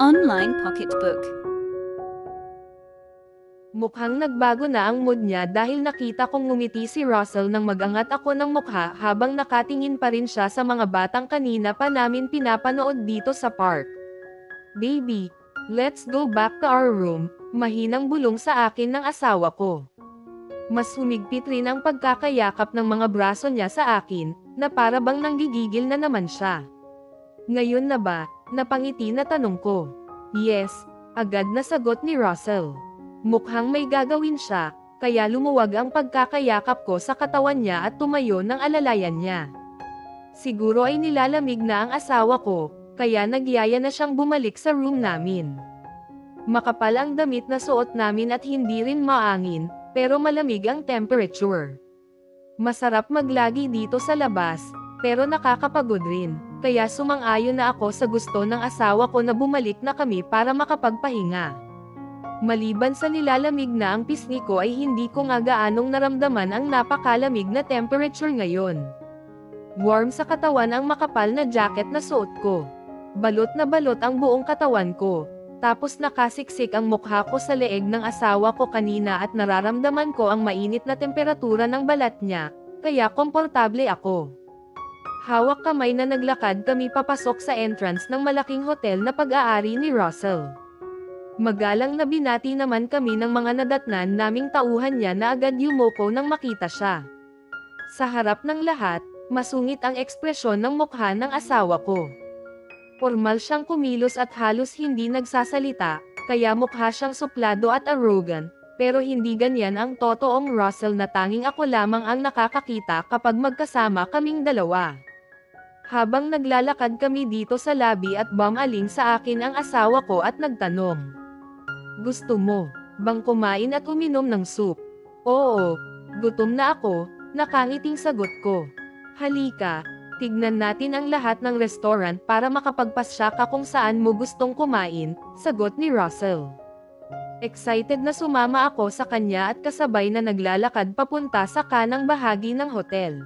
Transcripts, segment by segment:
Online Pocketbook. Mukhang nagbago na ang mood niya dahil nakita kong ngumiti si Russell nang magangat ako ng mukha habang nakatingin pa rin siya sa mga batang kanina pa namin pinapanood dito sa park. "Baby, let's go back to our room," mahinang bulong sa akin ng asawa ko. Mas humigpit rin ang pagkakayakap ng mga braso niya sa akin, na para bang nanggigigil na naman siya. "Ngayon na ba?" Napangiti na tanong ko. "Yes," agad na sagot ni Russell. Mukhang may gagawin siya, kaya lumuwag ang pagkakayakap ko sa katawan niya at tumayo ng alalayan niya. Siguro ay nilalamig na ang asawa ko, kaya nagyaya na siyang bumalik sa room namin. Makapal ang damit na suot namin at hindi rin maangin, pero malamig ang temperature. Masarap maglagi dito sa labas, pero nakakapagod rin, kaya sumang-ayon na ako sa gusto ng asawa ko na bumalik na kami para makapagpahinga. Maliban sa nilalamig na ang pisngi ko ay hindi ko nga gaanong naramdaman ang napakalamig na temperature ngayon. Warm sa katawan ang makapal na jacket na suot ko. Balot na balot ang buong katawan ko. Tapos nakasiksik ang mukha ko sa leeg ng asawa ko kanina at nararamdaman ko ang mainit na temperatura ng balat niya, kaya komportable ako. Hawak kamay na naglakad kami papasok sa entrance ng malaking hotel na pag-aari ni Russell. Magalang na binati naman kami ng mga nadatnan naming tauhan niya na agad yumoko nang makita siya. Sa harap ng lahat, masungit ang ekspresyon ng mukha ng asawa ko. Formal siyang kumilos at halos hindi nagsasalita, kaya mukha siyang suplado at arrogant, pero hindi ganyan ang totoong Russell na tanging ako lamang ang nakakakita kapag magkasama kaming dalawa. Habang naglalakad kami dito sa lobby at bumaling sa akin ang asawa ko at nagtanong, "Gusto mo bang kumain at uminom ng soup?" "Oo, gutom na ako," nakangiting sagot ko. "Halika, tignan natin ang lahat ng restaurant para makapagpasya ka kung saan mo gustong kumain," sagot ni Russell. Excited na sumama ako sa kanya at kasabay na naglalakad papunta sa kanang bahagi ng hotel.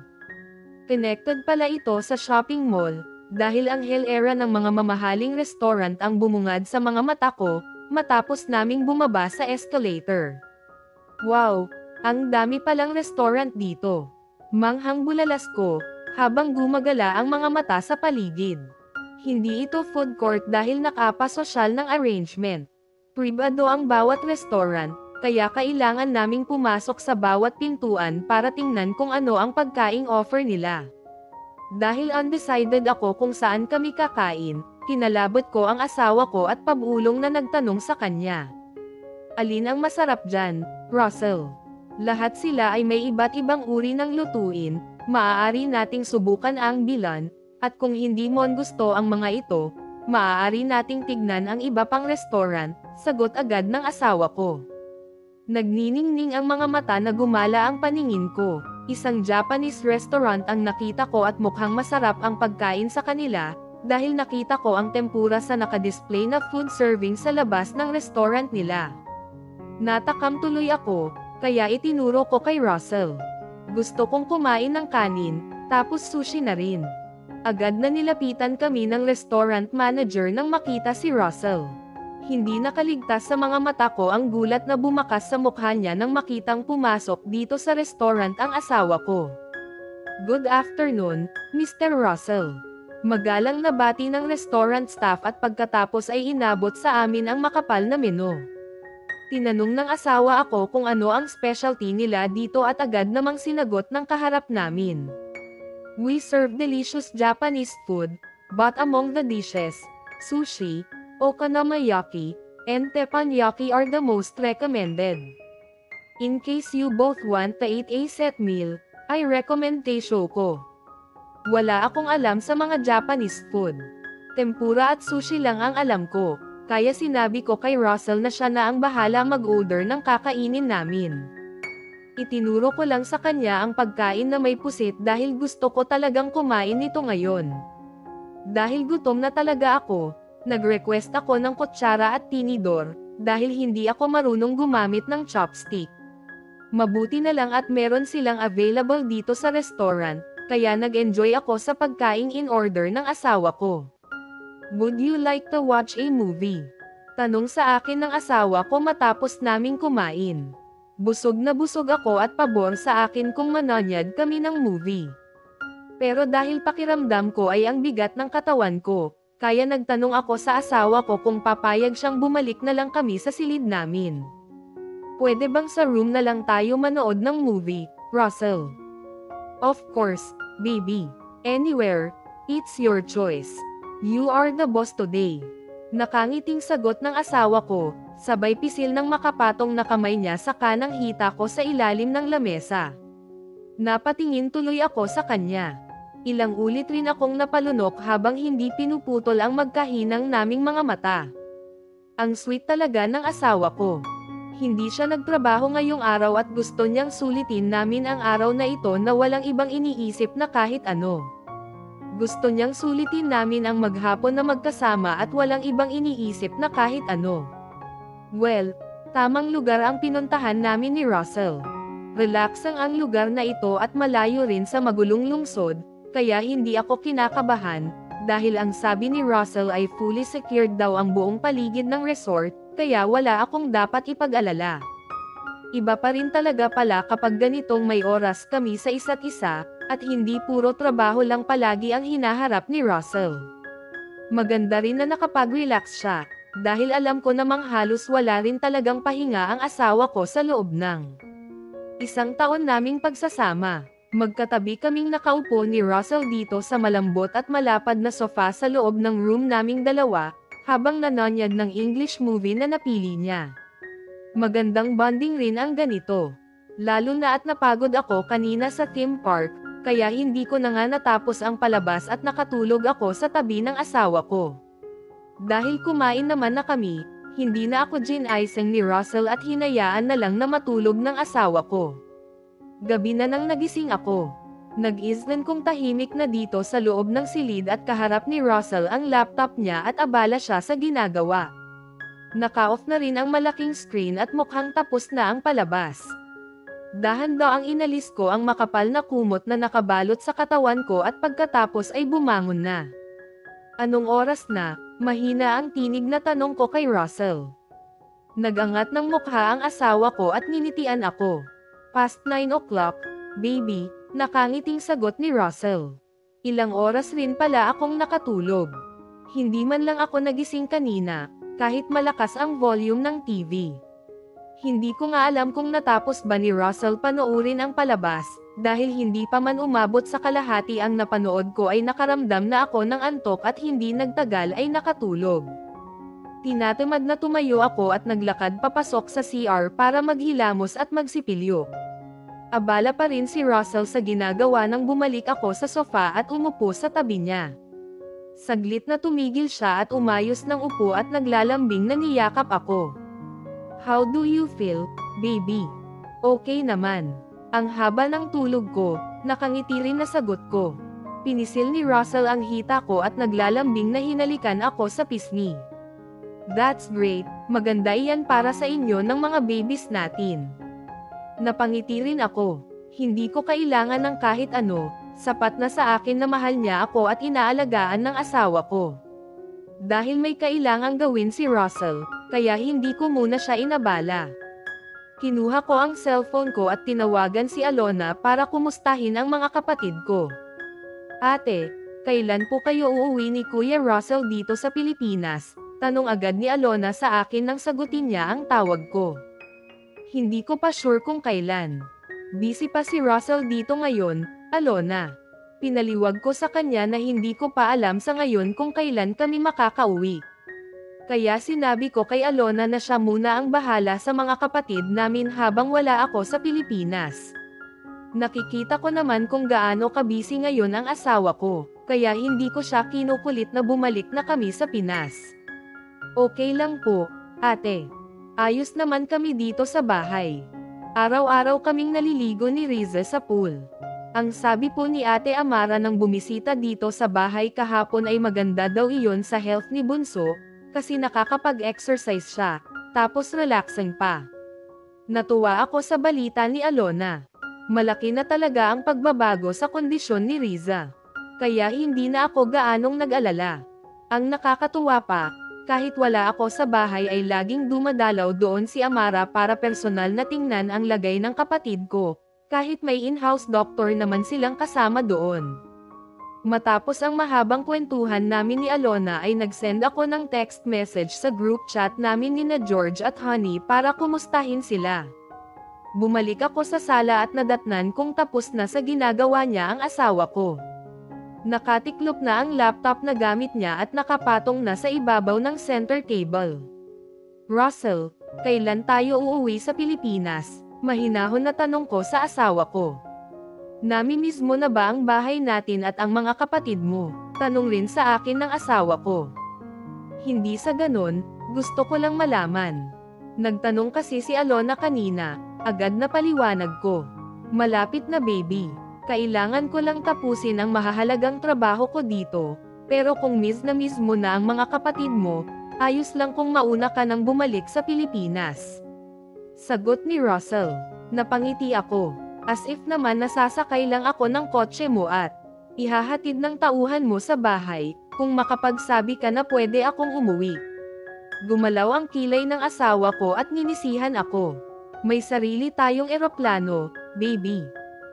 Connected pala ito sa shopping mall, dahil ang hilera ng mga mamahaling restaurant ang bumungad sa mga mata ko, matapos naming bumaba sa escalator. "Wow, ang dami palang restaurant dito." Manghang bulalas ko, habang gumagala ang mga mata sa paligid. Hindi ito food court dahil nakapasosyal ng arrangement. Pribado ang bawat restaurant, kaya kailangan naming pumasok sa bawat pintuan para tingnan kung ano ang pagkaing offer nila. Dahil undecided ako kung saan kami kakain, kinalabot ko ang asawa ko at pabulong na nagtanong sa kanya. "Alin ang masarap dyan, Russell?" Lahat sila ay may iba't ibang uri ng lutuin, maaari nating subukan ang bilan, at kung hindi mo gusto ang mga ito, maaari nating tignan ang iba pang restaurant, sagot agad ng asawa ko. Nagniningning ang mga mata na gumala ang paningin ko. Isang Japanese restaurant ang nakita ko at mukhang masarap ang pagkain sa kanila, dahil nakita ko ang tempura sa nakadisplay na food serving sa labas ng restaurant nila. Natakam tuloy ako, kaya itinuro ko kay Russell. Gusto kong kumain ng kanin, tapos sushi na rin. Agad na nilapitan kami ng restaurant manager nang makita si Russell. Hindi nakaligtas sa mga mata ko ang gulat na bumakas sa mukha niya nang makitang pumasok dito sa restaurant ang asawa ko. "Good afternoon, Mr. Russell." Magalang na bati ng restaurant staff at pagkatapos ay inabot sa amin ang makapal na menu. Tinanong ng asawa ako kung ano ang specialty nila dito at agad namang sinagot ng kaharap namin. "We serve delicious Japanese food, but among the dishes, sushi, okonomiyaki, and teppanyaki are the most recommended. In case you both want to eat a set meal, I recommend Teishoku." Wala akong alam sa mga Japanese food. Tempura at sushi lang ang alam ko, kaya sinabi ko kay Russell na siya na ang bahala mag-order ng kakainin namin. Itinuro ko lang sa kanya ang pagkain na may pusit dahil gusto ko talagang kumain nito ngayon. Dahil gutom na talaga ako, nag-request ako ng kutsara at tinidor, dahil hindi ako marunong gumamit ng chopstick. Mabuti na lang at meron silang available dito sa restaurant, kaya nag-enjoy ako sa pagkaing in order ng asawa ko. Would you like to watch a movie? Tanong sa akin ng asawa ko matapos naming kumain. Busog na busog ako at pabor sa akin kung manonyad kami ng movie. Pero dahil pakiramdam ko ay ang bigat ng katawan ko, kaya nagtanong ako sa asawa ko kung papayag siyang bumalik na lang kami sa silid namin. Pwede bang sa room na lang tayo manood ng movie, Russell? Of course, baby. Anywhere, it's your choice. You are the boss today. Nakangiting sagot ng asawa ko, sabay pisil ng makapatong na kamay niya sa kanang hita ko sa ilalim ng lamesa. Napatingin tuloy ako sa kanya. Ilang ulit rin akong napalunok habang hindi pinuputol ang magkahinang naming mga mata. Ang sweet talaga ng asawa ko. Hindi siya nagtrabaho ngayong araw at gusto niyang sulitin namin ang araw na ito na walang ibang iniisip na kahit ano. Gusto niyang sulitin namin ang maghapon na magkasama at walang ibang iniisip na kahit ano. Well, tamang lugar ang pinuntahan namin ni Russell. Relaxing ang lugar na ito at malayo rin sa magulong lungsod, kaya hindi ako kinakabahan, dahil ang sabi ni Russell ay fully secured daw ang buong paligid ng resort, kaya wala akong dapat ipag-alala. Iba pa rin talaga pala kapag ganitong may oras kami sa isa't isa, at hindi puro trabaho lang palagi ang hinaharap ni Russell. Maganda rin na nakapag-relax siya, dahil alam ko namang halos wala rin talagang pahinga ang asawa ko sa loob ng 1 taon naming pagsasama. Magkatabi kaming nakaupo ni Russell dito sa malambot at malapad na sofa sa loob ng room naming dalawa, habang nanonyad ng English movie na napili niya. Magandang bonding rin ang ganito. Lalo na at napagod ako kanina sa theme park, kaya hindi ko na nga natapos ang palabas at nakatulog ako sa tabi ng asawa ko. Dahil kumain naman na kami, hindi na ako ginasing ni Russell at hinayaan na lang na matulog ng asawa ko. Gabi na nang nagising ako. Nag-islan kong tahimik na dito sa loob ng silid at kaharap ni Russell ang laptop niya at abala siya sa ginagawa. Naka-off na rin ang malaking screen at mukhang tapos na ang palabas. Dahan-daang inalis ko ang makapal na kumot na nakabalot sa katawan ko at pagkatapos ay bumangon na. Anong oras na? Mahina ang tinig na tanong ko kay Russell. Nagangat ng mukha ang asawa ko at ninitian ako. Past 9 o'clock, baby, nakangiting sagot ni Russell. Ilang oras rin pala akong nakatulog. Hindi man lang ako nagising kanina, kahit malakas ang volume ng TV. Hindi ko nga alam kung natapos ba ni Russell panoorin ang palabas, dahil hindi pa man umabot sa kalahati ang napanood ko ay nakaramdam na ako ng antok at hindi nagtagal ay nakatulog. Tinatamad na tumayo ako at naglakad papasok sa CR para maghilamos at magsipilyo. Abala pa rin si Russell sa ginagawa nang bumalik ako sa sofa at umupo sa tabi niya. Saglit na tumigil siya at umayos ng upo at naglalambing na niyakap ako. How do you feel, baby? Okay naman. Ang haba ng tulog ko, nakangiti rin na sagot ko. Pinisil ni Russell ang hita ko at naglalambing na hinalikan ako sa pisngi. That's great, maganda iyan para sa inyo ng mga babies natin. Napangiti rin ako. Hindi ko kailangan ng kahit ano, sapat na sa akin na mahal niya ako at inaalagaan ng asawa ko. Dahil may kailangang gawin si Russell, kaya hindi ko muna siya inabala. Kinuha ko ang cellphone ko at tinawagan si Alona para kumustahin ang mga kapatid ko. Ate, kailan po kayo uuwi ni Kuya Russell dito sa Pilipinas? Tanong agad ni Alona sa akin nang sagutin niya ang tawag ko. Hindi ko pa sure kung kailan. Busy pa si Russell dito ngayon, Alona. Pinaliwag ko sa kanya na hindi ko pa alam sa ngayon kung kailan kami makakauwi. Kaya sinabi ko kay Alona na siya muna ang bahala sa mga kapatid namin habang wala ako sa Pilipinas. Nakikita ko naman kung gaano kabisi ngayon ang asawa ko, kaya hindi ko siya kinukulit na bumalik na kami sa Pinas. Okay lang po, ate. Ayos naman kami dito sa bahay. Araw-araw kaming naliligo ni Riza sa pool. Ang sabi po ni Ate Amara nang bumisita dito sa bahay kahapon ay maganda daw iyon sa health ni Bunso, kasi nakakapag-exercise siya, tapos relaxing pa. Natuwa ako sa balita ni Alona. Malaki na talaga ang pagbabago sa kondisyon ni Riza. Kaya hindi na ako gaanong nag-alala. Ang nakakatuwa pa, kahit wala ako sa bahay ay laging dumadalaw doon si Amara para personal na tingnan ang lagay ng kapatid ko, kahit may in-house doctor naman silang kasama doon. Matapos ang mahabang kwentuhan namin ni Alona ay nag-send ako ng text message sa group chat namin ni George at Honey para kumustahin sila. Bumalik ako sa sala at nadatnan kung tapos na sa ginagawa niya ang asawa ko. Nakatiklop na ang laptop na gamit niya at nakapatong na sa ibabaw ng center table. Russell, kailan tayo uuwi sa Pilipinas? Mahinahon na tanong ko sa asawa ko. Namimiss mo na ba ang bahay natin at ang mga kapatid mo? Tanong rin sa akin ng asawa ko. Hindi sa ganon, gusto ko lang malaman. Nagtanong kasi si Alona kanina, agad na paliwanag ko. Malapit na baby. Kailangan ko lang tapusin ang mahahalagang trabaho ko dito, pero kung miss na miss mo na ang mga kapatid mo, ayos lang kung mauna ka nang bumalik sa Pilipinas. Sagot ni Russell. Napangiti ako, as if naman nasasakay lang ako ng kotse mo at ihahatid ng tauhan mo sa bahay, kung makapagsabi ka na pwede akong umuwi. Gumalaw ang kilay ng asawa ko at ninisihan ako. May sarili tayong eroplano, baby.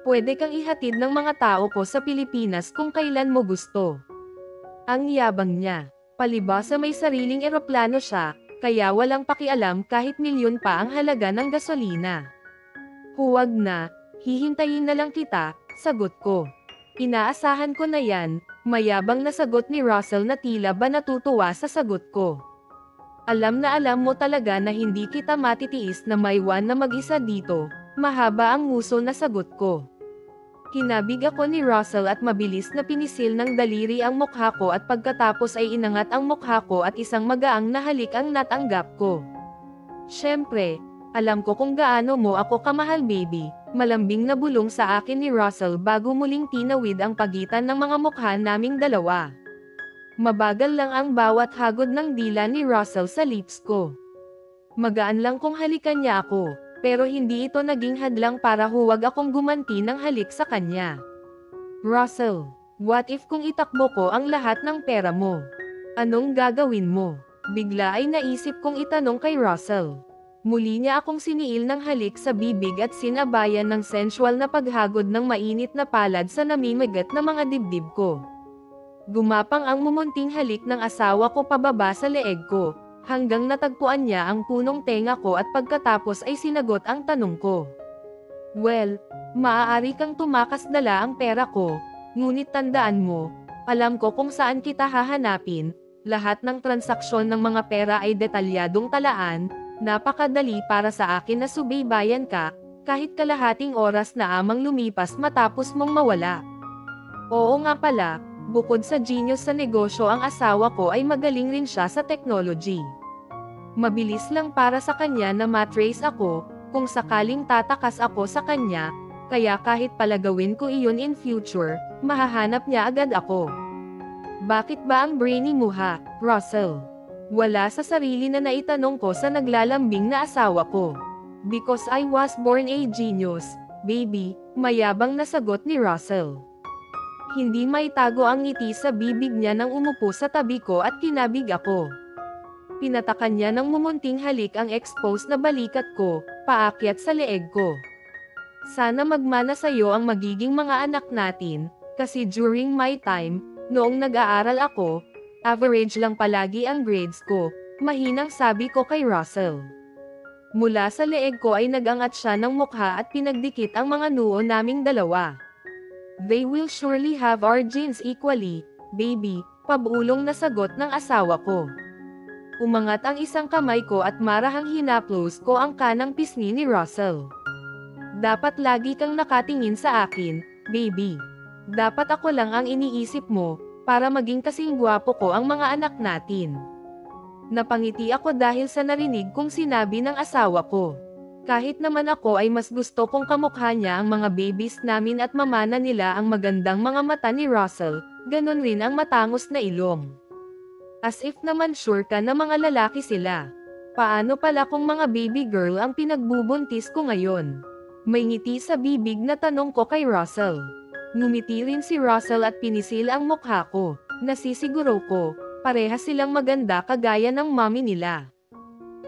Pwede kang ihatid ng mga tao ko sa Pilipinas kung kailan mo gusto. Ang yabang niya. Palibhasa may sariling eroplano siya, kaya walang pakialam kahit milyon pa ang halaga ng gasolina. Huwag na, hihintayin na lang kita, sagot ko. Inaasahan ko na yan, mayabang na sagot ni Russell na tila ba natutuwa sa sagot ko. Alam na alam mo talaga na hindi kita matitiis na maiwan na mag-isa dito, mahaba ang nguso na sagot ko. Kinabig ako ni Russell at mabilis na pinisil ng daliri ang mukha ko at pagkatapos ay inangat ang mukha ko at isang magaang na halik ang natanggap ko. Siyempre, alam ko kung gaano mo ako kamahal baby, malambing na bulong sa akin ni Russell bago muling tinawid ang pagitan ng mga mukha naming dalawa. Mabagal lang ang bawat hagod ng dila ni Russell sa lips ko. Magaan lang kung halikan niya ako. Pero hindi ito naging hadlang para huwag akong gumanti ng halik sa kanya. Russell, what if kung itakbo ko ang lahat ng pera mo? Anong gagawin mo? Bigla ay naisip kong itanong kay Russell. Muli niya akong siniil ng halik sa bibig at sinabayan ng sensual na paghagod ng mainit na palad sa namimigat na mga dibdib ko. Gumapang ang mumunting halik ng asawa ko pababa sa leeg ko, hanggang natagpuan niya ang punong tenga ko at pagkatapos ay sinagot ang tanong ko. Well, maaari kang tumakas dala ang pera ko, ngunit tandaan mo, alam ko kung saan kita hahanapin, lahat ng transaksyon ng mga pera ay detalyadong talaan, napakadali para sa akin na subaybayan ka, kahit kalahating oras na amang lumipas matapos mong mawala. Oo nga pala, bukod sa genius sa negosyo ang asawa ko ay magaling rin siya sa technology. Mabilis lang para sa kanya na matrace ako, kung sakaling tatakas ako sa kanya, kaya kahit palagawin ko iyon in future, mahahanap niya agad ako. Bakit ba ang brainy mo ha, Russell? Wala sa sarili na naitanong ko sa naglalambing na asawa ko. Because I was born a genius, baby, mayabang na sagot ni Russell. Hindi maitago ang ngiti sa bibig niya nang umupo sa tabi ko at kinabig ako. Pinatakan niya ng mumunting halik ang exposed na balikat ko, paakyat sa leeg ko. Sana magmana sa'yo ang magiging mga anak natin, kasi during my time, noong nag-aaral ako, average lang palagi ang grades ko, mahinang sabi ko kay Russell. Mula sa leeg ko ay nagangat siya ng mukha at pinagdikit ang mga noo naming dalawa. They will surely have our genes equally, baby, pabulong na sagot ng asawa ko. Umangat ang isang kamay ko at marahang hinaplos ko ang kanang pisngi ni Russell. Dapat lagi kang nakatingin sa akin, baby. Dapat ako lang ang iniisip mo, para maging kasing gwapo ko ang mga anak natin. Napangiti ako dahil sa narinig kong sinabi ng asawa ko. Kahit naman ako ay mas gusto kong kamukha niya ang mga babies namin at mamana nila ang magandang mga mata ni Russell, ganun rin ang matangos na ilong. As if naman sure ka na mga lalaki sila. Paano pala kung mga baby girl ang pinagbubuntis ko ngayon? May ngiti sa bibig na tanong ko kay Russell. Ngumiti rin si Russell at pinisil ang mukha ko. Nasisiguro ko, Parehas silang maganda kagaya ng mommy nila.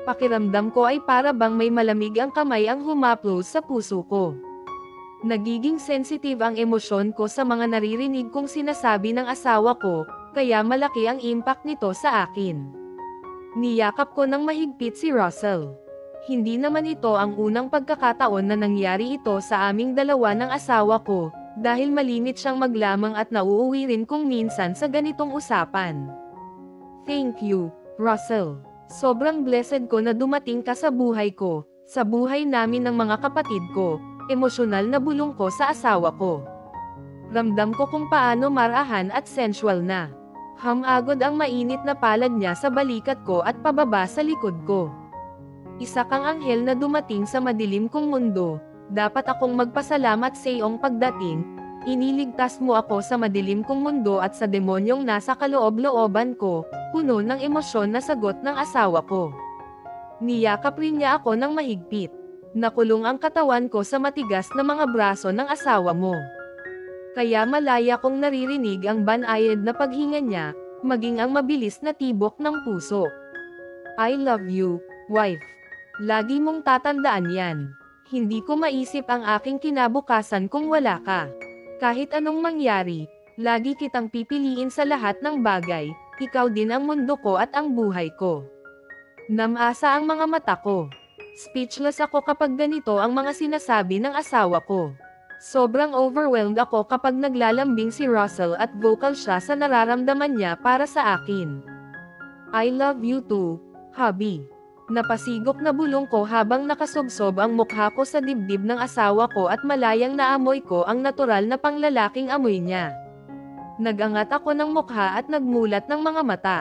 Pakiramdam ko ay para bang may malamig ang kamay ang humaplos sa puso ko. Nagiging sensitive ang emosyon ko sa mga naririnig kong sinasabi ng asawa ko, kaya malaki ang impact nito sa akin. Niyakap ko ng mahigpit si Russell. Hindi naman ito ang unang pagkakataon na nangyari ito sa aming dalawa ng asawa ko, dahil malimit siyang maglamang at nauuwi rin kung minsan sa ganitong usapan. Thank you, Russell. Sobrang blessed ko na dumating ka sa buhay ko, sa buhay namin ng mga kapatid ko, emosyonal na bulong ko sa asawa ko. Ramdam ko kung paano marahan at sensual na. Hamagod ang mainit na palad niya sa balikat ko at pababa sa likod ko. Isa kang anghel na dumating sa madilim kong mundo, dapat akong magpasalamat sa iyong pagdating. Iniligtas mo ako sa madilim kong mundo at sa demonyong nasa kaloob-looban ko, puno ng emosyon na sagot ng asawa ko. Niyakap rin niya ako ng mahigpit. Nakulong ang katawan ko sa matigas na mga braso ng asawa mo. Kaya malaya kong naririnig ang banayad na paghinga niya, maging ang mabilis na tibok ng puso. I love you, wife. Lagi mong tatandaan yan. Hindi ko maisip ang aking kinabukasan kung wala ka. Kahit anong mangyari, lagi kitang pipiliin sa lahat ng bagay, ikaw din ang mundo ko at ang buhay ko. Namasa ang mga mata ko. Speechless ako kapag ganito ang mga sinasabi ng asawa ko. Sobrang overwhelmed ako kapag naglalambing si Russell at vocal siya sa nararamdaman niya para sa akin. I love you too, hubby. Napasigok na bulong ko habang nakasubsob ang mukha ko sa dibdib ng asawa ko at malayang naamoy ko ang natural na panglalaking amoy niya. Nagangat ako ng mukha at nagmulat ng mga mata.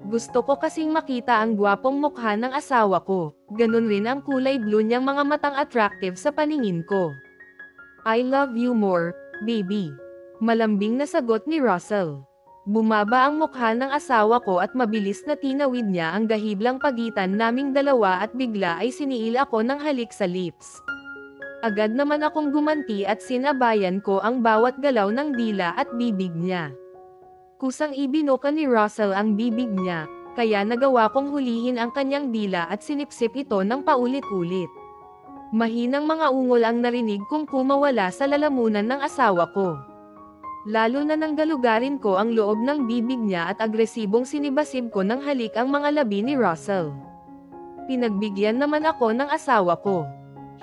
Gusto ko kasing makita ang gwapong mukha ng asawa ko, ganun rin ang kulay blue niyang mga matang attractive sa paningin ko. I love you more, baby. Malambing na sagot ni Russell. Bumaba ang mukha ng asawa ko at mabilis na tinawid niya ang gahiblang pagitan naming dalawa at bigla ay siniil ako ng halik sa lips. Agad naman akong gumanti at sinabayan ko ang bawat galaw ng dila at bibig niya. Kusang ibinuka ni Russell ang bibig niya, kaya nagawa kong hulihin ang kanyang dila at sinipsip ito ng paulit-ulit. Mahinang mga ungol ang narinig kong kumawala sa lalamunan ng asawa ko. Lalo na nang galugarin ko ang loob ng bibig niya at agresibong sinibasib ko ng halik ang mga labi ni Russell. Pinagbigyan naman ako ng asawa ko.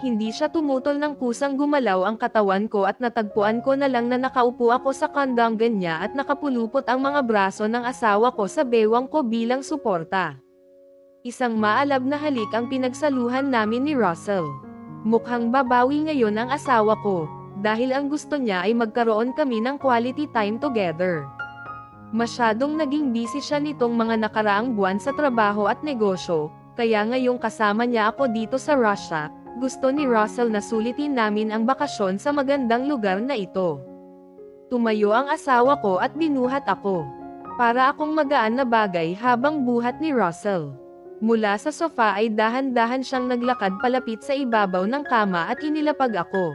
Hindi siya tumutol ng kusang gumalaw ang katawan ko at natagpuan ko na lang na nakaupo ako sa kandanggan niya at nakapulupot ang mga braso ng asawa ko sa bewang ko bilang suporta. Isang maalab na halik ang pinagsaluhan namin ni Russell. Mukhang babawi ngayon ang asawa ko, dahil ang gusto niya ay magkaroon kami ng quality time together. Masyadong naging busy siya nitong mga nakaraang buwan sa trabaho at negosyo, kaya ngayong kasama niya ako dito sa Russia, gusto ni Russell na sulitin namin ang bakasyon sa magandang lugar na ito. Tumayo ang asawa ko at binuhat ako. Para akong magaan na bagay habang buhat ni Russell. Mula sa sofa ay dahan-dahan siyang naglakad palapit sa ibabaw ng kama at inilapag ako.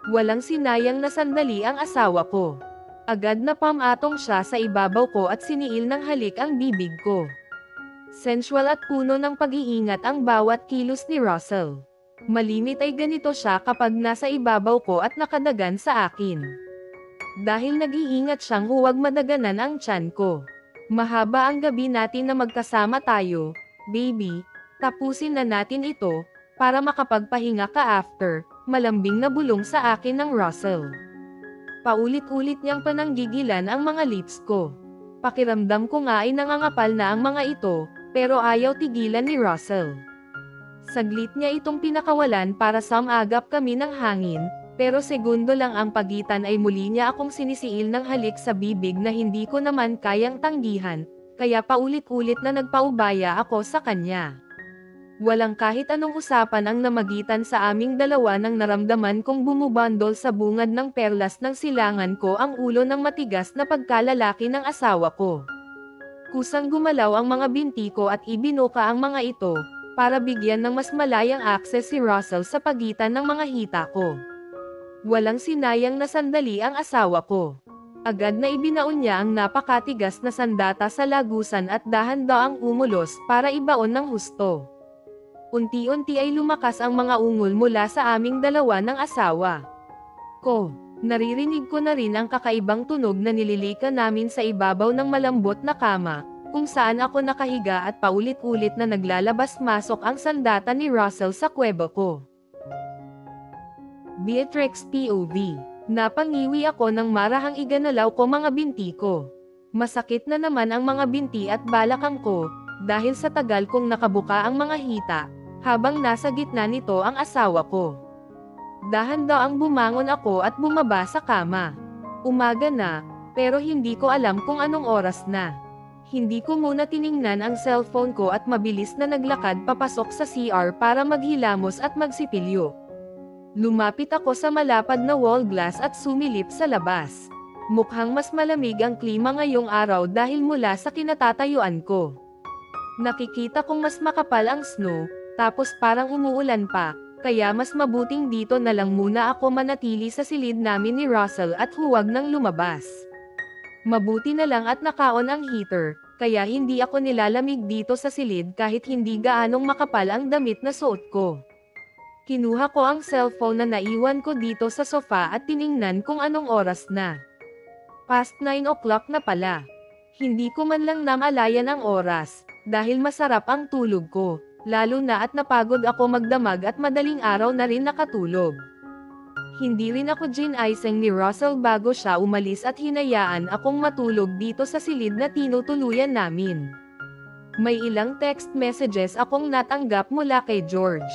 Walang sinayang na sandali ang asawa ko. Agad na pamatong siya sa ibabaw ko at siniil ng halik ang bibig ko. Sensual at puno ng pag-iingat ang bawat kilos ni Russell. Malimit ay ganito siya kapag nasa ibabaw ko at nakadagan sa akin. Dahil nag-iingat siyang huwag madaganan ang tiyan ko. Mahaba ang gabi natin na magkasama tayo, baby, tapusin na natin ito, para makapagpahinga ka after. Malambing na bulong sa akin ng Russell. Paulit-ulit niyang pananggigilan ang mga lips ko. Pakiramdam ko nga ay nangangapal na ang mga ito, pero ayaw tigilan ni Russell. Saglit niya itong pinakawalan para samagap kami ng hangin, pero segundo lang ang pagitan ay muli niya akong sinisiil ng halik sa bibig na hindi ko naman kayang tanggihan, kaya paulit-ulit na nagpaubaya ako sa kanya. Walang kahit anong usapan ang namagitan sa aming dalawa nang naramdaman kong bumubandol sa bungad ng perlas ng silangan ko ang ulo ng matigas na pagkalalaki ng asawa ko. Kusang gumalaw ang mga binti ko at ibinuka ang mga ito, para bigyan ng mas malayang akses si Russell sa pagitan ng mga hita ko. Walang sinayang na sandali ang asawa ko. Agad na ibinaon niya ang napakatigas na sandata sa lagusan at dahan-daang umulos para ibaon ng husto. Unti-unti ay lumakas ang mga ungol mula sa aming dalawa ng asawa ko. Naririnig ko na rin ang kakaibang tunog na nililika namin sa ibabaw ng malambot na kama, kung saan ako nakahiga at paulit-ulit na naglalabas-masok ang sandata ni Russell sa kuweba ko. Beatrix POV. Napangiwi ako ng marahang iganalaw ko mga binti ko. Masakit na naman ang mga binti at balakang ko, dahil sa tagal kong nakabuka ang mga hita, habang nasa gitna nito ang asawa ko. Dahan-daang bumangon ako at bumaba sa kama. Umaga na, pero hindi ko alam kung anong oras na. Hindi ko muna tiningnan ang cellphone ko at mabilis na naglakad papasok sa CR para maghilamos at magsipilyo. Lumapit ako sa malapad na wall glass at sumilip sa labas. Mukhang mas malamig ang klima ngayong araw dahil mula sa kinatatayuan ko. Nakikita kong mas makapal ang snow, tapos parang umuulan pa. Kaya mas mabuting dito na lang muna ako manatili sa silid namin ni Russell at huwag nang lumabas. Mabuti na lang at nakaon ang heater, kaya hindi ako nilalamig dito sa silid kahit hindi gaanong makapal ang damit na suot ko. Kinuha ko ang cellphone na naiwan ko dito sa sofa at tiningnan kung anong oras na. Past 9 o'clock na pala. Hindi ko man lang namalayan ang oras, dahil masarap ang tulog ko. Lalo na at napagod ako magdamag at madaling araw na rin nakatulog. Hindi rin ako ginising ni Russell bago siya umalis at hinayaan akong matulog dito sa silid na tinutuluyan namin. May ilang text messages akong natanggap mula kay George.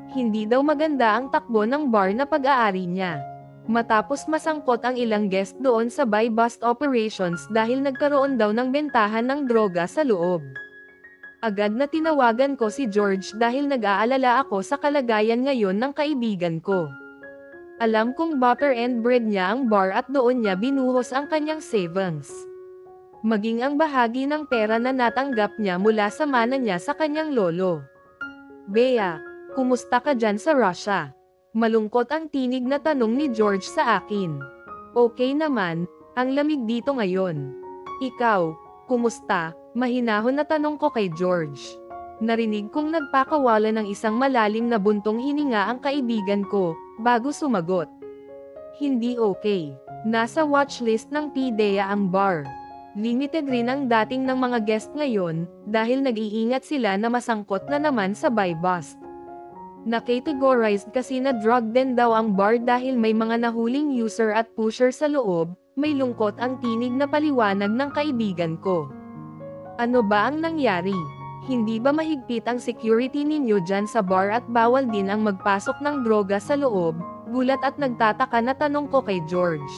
Hindi daw maganda ang takbo ng bar na pag-aari niya. Matapos masangkot ang ilang guest doon sa buy-bust operations dahil nagkaroon daw ng bentahan ng droga sa loob. Agad na tinawagan ko si George dahil nag-aalala ako sa kalagayan ngayon ng kaibigan ko. Alam kong butter and bread niya ang bar at doon niya binuhos ang kanyang savings. Maging ang bahagi ng pera na natanggap niya mula sa mana niya sa kanyang lolo. Bea, kumusta ka dyan sa Russia? Malungkot ang tinig na tanong ni George sa akin. Okay naman, ang lamig dito ngayon. Ikaw, kumusta? Mahinahon na tanong ko kay George. Narinig kong nagpakawala ng isang malalim na buntong hininga ang kaibigan ko, bago sumagot. Hindi okay. Nasa watchlist ng PDEA ang bar. Limited rin ang dating ng mga guest ngayon, dahil nag-iingat sila na masangkot na naman sa buy-bust. Na-categorized kasi na drug den daw ang bar dahil may mga nahuling user at pusher sa loob. May lungkot ang tinig na paliwanag ng kaibigan ko. Ano ba ang nangyari? Hindi ba mahigpit ang security ninyo dyan sa bar at bawal din ang magpasok ng droga sa loob? Gulat at nagtataka na tanong ko kay George.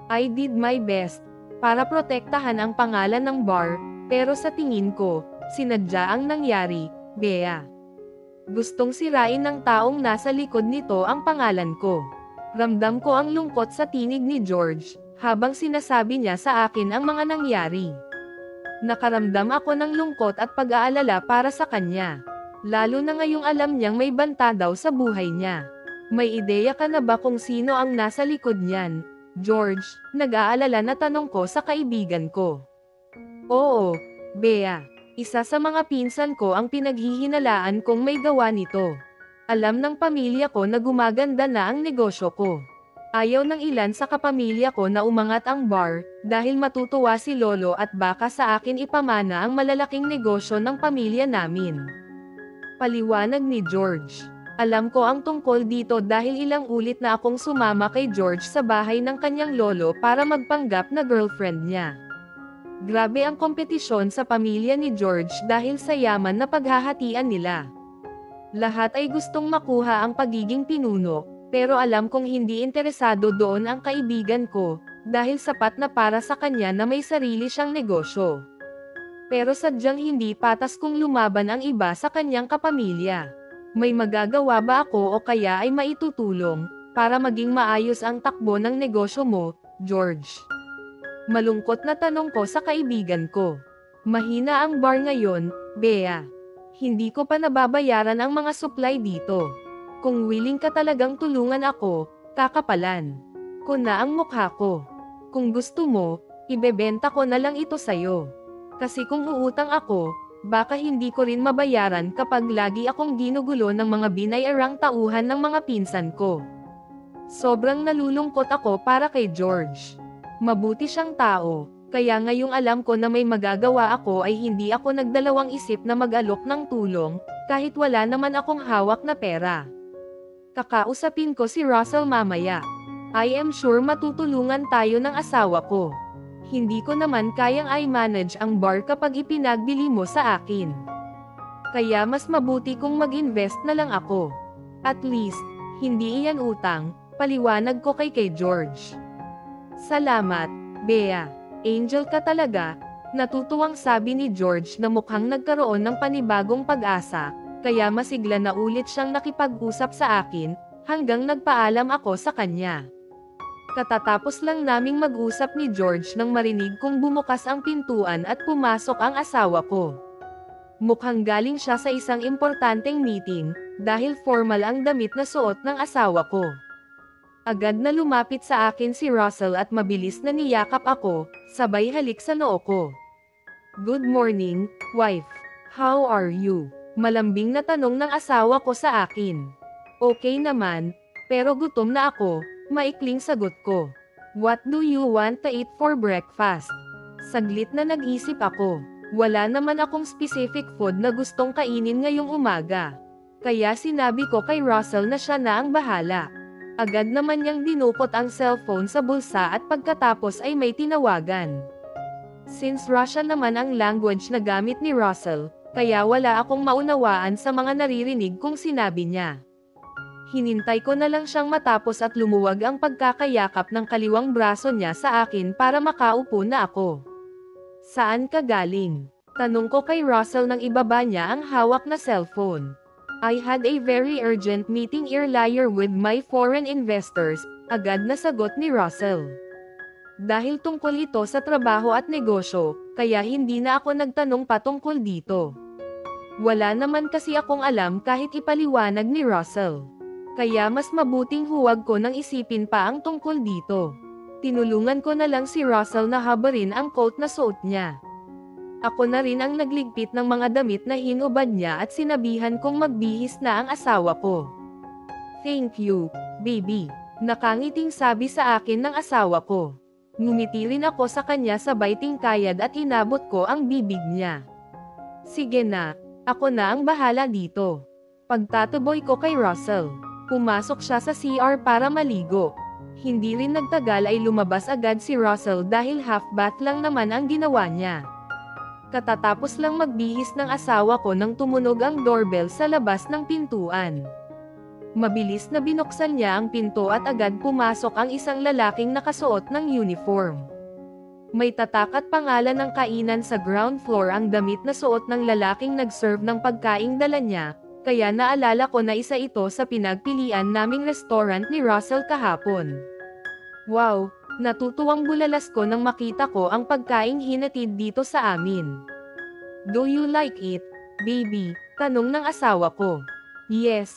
I did my best para protektahan ang pangalan ng bar, pero sa tingin ko, sinadya ang nangyari, Bea. Gustong sirain ng taong nasa likod nito ang pangalan ko. Ramdam ko ang lungkot sa tinig ni George, habang sinasabi niya sa akin ang mga nangyari. Nakaramdam ako ng lungkot at pag-aalala para sa kanya. Lalo na ngayong alam niyang may banta daw sa buhay niya. May ideya ka na ba kung sino ang nasa likod niyan, George? Nag-aalala na tanong ko sa kaibigan ko. Oo, Bea. Isa sa mga pinsan ko ang pinaghihinalaan kong may gawa nito. Alam ng pamilya ko na gumaganda na ang negosyo ko. Ayaw ng ilan sa kapamilya ko na umangat ang bar, dahil matutuwa si Lolo at baka sa akin ipamana ang malalaking negosyo ng pamilya namin. Paliwanag ni George. Alam ko ang tungkol dito dahil ilang ulit na akong sumama kay George sa bahay ng kanyang lolo para magpanggap na girlfriend niya. Grabe ang kompetisyon sa pamilya ni George dahil sa yaman na paghahatian nila. Lahat ay gustong makuha ang pagiging pinuno. Pero alam kong hindi interesado doon ang kaibigan ko, dahil sapat na para sa kanya na may sarili siyang negosyo. Pero sadyang hindi patas kung lumaban ang iba sa kanyang kapamilya. May magagawa ba ako o kaya ay maitutulong, para maging maayos ang takbo ng negosyo mo, George? Malungkot na tanong ko sa kaibigan ko. Mahina ang bar ngayon, Bea. Hindi ko pa nababayaran ang mga supply dito. Kung willing ka talagang tulungan ako, kakapalan ko na ang mukha ko. Kung gusto mo, ibebenta ko na lang ito sa'yo. Kasi kung uutang ako, baka hindi ko rin mabayaran kapag lagi akong ginugulo ng mga binayarang tauhan ng mga pinsan ko. Sobrang nalulungkot ako para kay George. Mabuti siyang tao, kaya ngayong alam ko na may magagawa ako ay hindi ako nagdalawang isip na mag-alok ng tulong, kahit wala naman akong hawak na pera. Kakausapin ko si Russell mamaya. I am sure matutulungan tayo ng asawa ko. Hindi ko naman kayang i-manage ang bar kapag ipinagbili mo sa akin. Kaya mas mabuti kung mag-invest na lang ako. At least, hindi iyan utang, paliwanag ko kay George. Salamat, Bea. Angel ka talaga. Natutuwang sabi ni George na mukhang nagkaroon ng panibagong pag-asa, kaya masigla na ulit siyang nakipag-usap sa akin, hanggang nagpaalam ako sa kanya. Katatapos lang naming mag-usap ni George nang marinig kong bumukas ang pintuan at pumasok ang asawa ko. Mukhang galing siya sa isang importanteng meeting, dahil formal ang damit na suot ng asawa ko. Agad na lumapit sa akin si Russell at mabilis na niyakap ako, sabay halik sa noo ko. Good morning, wife. How are you? Malambing na tanong ng asawa ko sa akin. Okay naman, pero gutom na ako, maikling sagot ko. What do you want to eat for breakfast? Saglit na nag-isip ako. Wala naman akong specific food na gustong kainin ngayong umaga. Kaya sinabi ko kay Russell na siya na ang bahala. Agad naman niyang dinukot ang cellphone sa bulsa at pagkatapos ay may tinawagan. Since Russian naman ang language na gamit ni Russell, kaya wala akong maunawaan sa mga naririnig kong sinabi niya. Hinintay ko na lang siyang matapos at lumuwag ang pagkakayakap ng kaliwang braso niya sa akin para makaupo na ako. Saan ka galing? Tanong ko kay Russell nang ibaba niya ang hawak na cellphone. I had a very urgent meeting earlier with my foreign investors, agad na sagot ni Russell. Dahil tungkol ito sa trabaho at negosyo, kaya hindi na ako nagtanong patungkol dito. Wala naman kasi akong alam kahit ipaliwanag ni Russell. Kaya mas mabuting huwag ko nang isipin pa ang tungkol dito. Tinulungan ko na lang si Russell na habarin ang coat na suot niya. Ako na rin ang nagligpit ng mga damit na hinubad niya at sinabihan kong magbihis na ang asawa ko. Thank you, baby. Nakangiting sabi sa akin ng asawa ko. Ngumiti rin ako sa kanya sabay tingkayad at inabot ko ang bibig niya. Sige na, ako na ang bahala dito. Pagtatuboy ko kay Russell. Pumasok siya sa CR para maligo. Hindi rin nagtagal ay lumabas agad si Russell dahil half bath lang naman ang ginawa niya. Katatapos lang magbihis ng asawa ko nang tumunog ang doorbell sa labas ng pintuan. Mabilis na binuksan niya ang pinto at agad pumasok ang isang lalaking nakasuot ng uniform. May tatak at pangalan ng kainan sa ground floor ang damit na suot ng lalaking nag-serve ng pagkaing dala niya, kaya naalala ko na isa ito sa pinagpilian naming restaurant ni Russell kahapon. Wow! Natutuwang bulalas ko nang makita ko ang pagkaing hinatid dito sa amin. Do you like it, baby? Tanong ng asawa ko. Yes.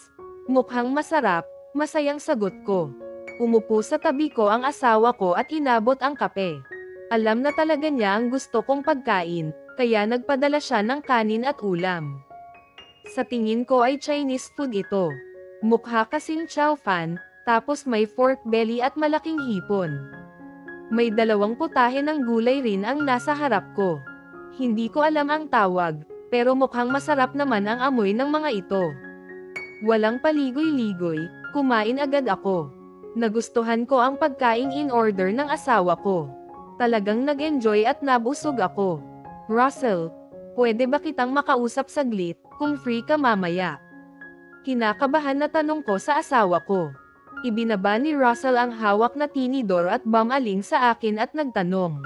Mukhang masarap, masayang sagot ko. Umupo sa tabi ko ang asawa ko at inabot ang kape. Alam na talaga niya ang gusto kong pagkain, kaya nagpadala siya ng kanin at ulam. Sa tingin ko ay Chinese food ito. Mukha kasing chow fan, tapos may pork belly at malaking hipon. May 2 putahe ng gulay rin ang nasa harap ko. Hindi ko alam ang tawag, pero mukhang masarap naman ang amoy ng mga ito. Walang paligoy-ligoy, kumain agad ako. Nagustuhan ko ang pagkaing in order ng asawa ko. Talagang nag-enjoy at nabusog ako. Russell, pwede ba kitang makausap saglit, kung free ka mamaya? Kinakabahan na tanong ko sa asawa ko. Ibinaba ni Russell ang hawak na tinidor at bumaling sa akin at nagtanong.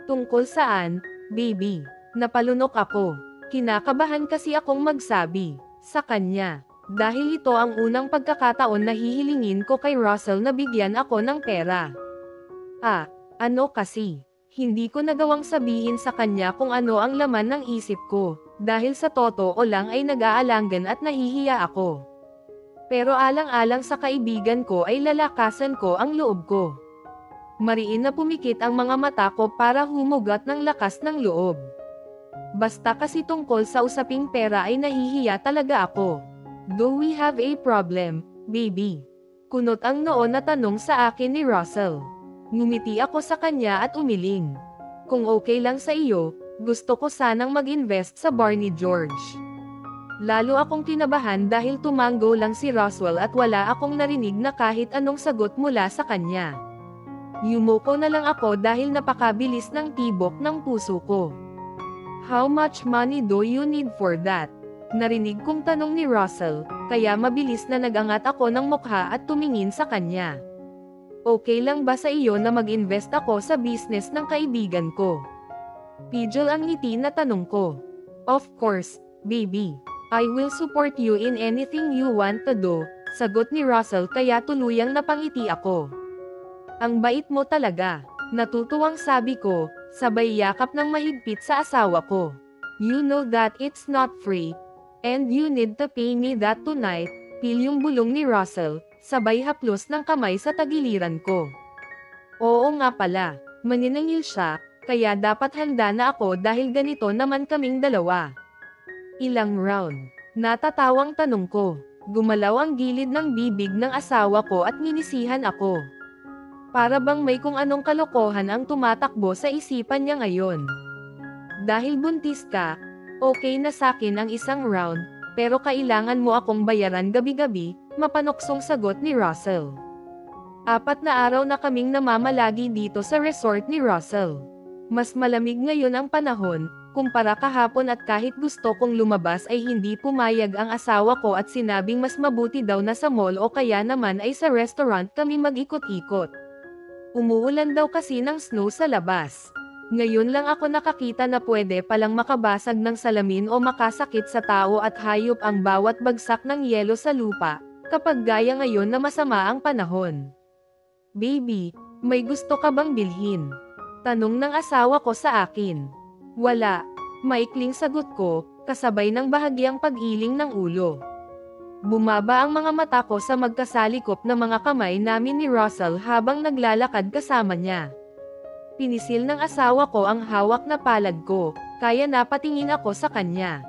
Tungkol saan, baby? Napalunok ako. Kinakabahan kasi akong magsabi sa kanya. Dahil ito ang unang pagkakataon na hihilingin ko kay Russell na bigyan ako ng pera. Ano kasi? Hindi ko nagawang sabihin sa kanya kung ano ang laman ng isip ko, dahil sa totoo lang ay nag-aalangan at nahihiya ako. Pero alang-alang sa kaibigan ko ay lalakasan ko ang loob ko. Mariin na pumikit ang mga mata ko para humugot ng lakas ng loob. Basta kasi tungkol sa usaping pera ay nahihiya talaga ako. Do we have a problem, baby? Kunot ang noo na tanong sa akin ni Russell. Ngumiti ako sa kanya at umiling. Kung okay lang sa iyo, gusto ko sanang mag-invest sa bar ni George. Lalo akong kinabahan dahil tumango lang si Roswell at wala akong narinig na kahit anong sagot mula sa kanya. Yumuko na lang ako dahil napakabilis ng tibok ng puso ko. How much money do you need for that? Narinig kong tanong ni Russell, kaya mabilis na nagangat ako ng mukha at tumingin sa kanya. Okay lang ba sa iyo na mag-invest ako sa business ng kaibigan ko? Pidgel ang ngiti na tanong ko. Of course, baby. I will support you in anything you want to do, sagot ni Russell kaya tuluyang napangiti ako. Ang bait mo talaga, natutuwang sabi ko, sabay yakap ng mahigpit sa asawa ko. You know that it's not free, and you need to pay me that tonight, pilyong bulong ni Russell, sabay haplos ng kamay sa tagiliran ko. Oo nga pala, maniningil siya, kaya dapat handa na ako dahil ganito naman kaming dalawa. Ilang round? Natatawang tanong ko. Gumalaw ang gilid ng bibig ng asawa ko at nginisihan ako. Para bang may kung anong kalokohan ang tumatakbo sa isipan niya ngayon. Dahil buntis ka, okay na sakin ang isang round, pero kailangan mo akong bayaran gabi-gabi, mapanuksong sagot ni Russell. 4 na araw na kaming namamalagi dito sa resort ni Russell. Mas malamig ngayon ang panahon, kumpara kahapon at kahit gusto kong lumabas ay hindi pumayag ang asawa ko at sinabing mas mabuti daw na sa mall o kaya naman ay sa restaurant kami mag-ikot-ikot. Umuulan daw kasi ng snow sa labas. Ngayon lang ako nakakita na pwede palang makabasag ng salamin o makasakit sa tao at hayop ang bawat bagsak ng yelo sa lupa, kapag gaya ngayon na masama ang panahon. Baby, may gusto ka bang bilhin? Tanong ng asawa ko sa akin. Wala, maikling sagot ko, kasabay ng bahagyang pag-iling ng ulo. Bumaba ang mga mata ko sa magkasalikop na mga kamay namin ni Russell habang naglalakad kasama niya. Pinisil ng asawa ko ang hawak na palad ko, kaya napatingin ako sa kanya.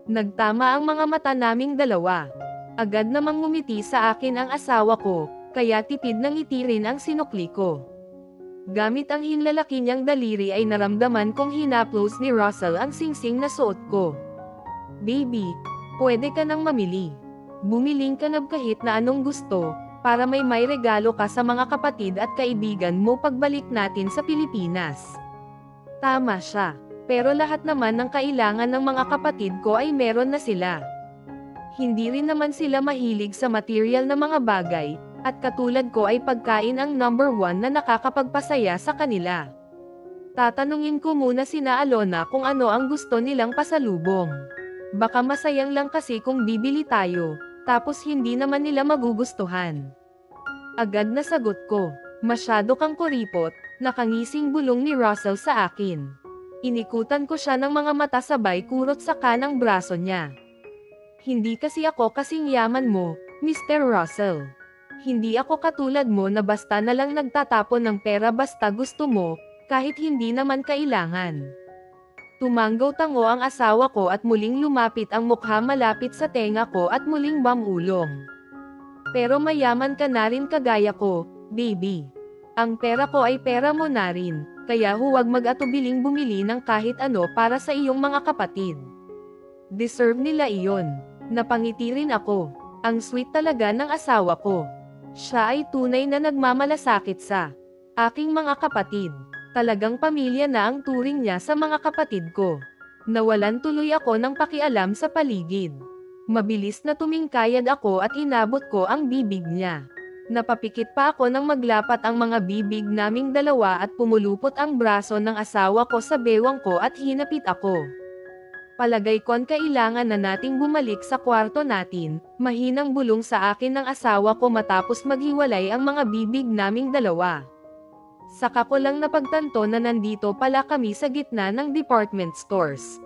Nagtama ang mga mata naming dalawa. Agad namang ngumiti sa akin ang asawa ko, kaya tipid ng ngiti rin ang sinukli ko. Gamit ang hinlalaki niyang daliri ay naramdaman kong hinaplos ni Russell ang singsing na suot ko. Baby, pwede ka nang mamili. Bumiling ka na kahit na anong gusto, para may regalo ka sa mga kapatid at kaibigan mo pagbalik natin sa Pilipinas. Tama siya, pero lahat naman ng kailangan ng mga kapatid ko ay meron na sila. Hindi rin naman sila mahilig sa material na mga bagay, at katulad ko ay pagkain ang number 1 na nakakapagpasaya sa kanila. Tatanungin ko muna sina Alona kung ano ang gusto nilang pasalubong. Baka masayang lang kasi kung bibili tayo, tapos hindi naman nila magugustuhan. Agad na sagot ko, masyado kang kuripot, nakangising bulong ni Russell sa akin. Inikutan ko siya ng mga mata sabay kurot sa kanang braso niya. Hindi kasi ako kasing yaman mo, Mr. Russell. Hindi ako katulad mo na basta na lang nagtatapon ng pera basta gusto mo, kahit hindi naman kailangan. Tumanggaw tango ang asawa ko at muling lumapit ang mukha malapit sa tenga ko at muling bamulong. Pero mayaman ka na rin kagaya ko, baby. Ang pera ko ay pera mo na rin, kaya huwag mag-atubiling bumili ng kahit ano para sa iyong mga kapatid. Deserve nila iyon. Napangiti rin ako. Ang sweet talaga ng asawa ko. Siya ay tunay na nagmamalasakit sa aking mga kapatid. Talagang pamilya na ang turing niya sa mga kapatid ko. Nawalan tuloy ako ng pakialam sa paligid. Mabilis na tumingkayad ako at inabot ko ang bibig niya. Napapikit pa ako nang maglapat ang mga bibig naming dalawa at pumulupot ang braso ng asawa ko sa bewang ko at hinapit ako. Palagay ko'n kailangan na nating bumalik sa kwarto natin, mahinang bulong sa akin ng asawa ko matapos maghiwalay ang mga bibig naming dalawa. Saka ko lang napagtanto na nandito pala kami sa gitna ng department stores.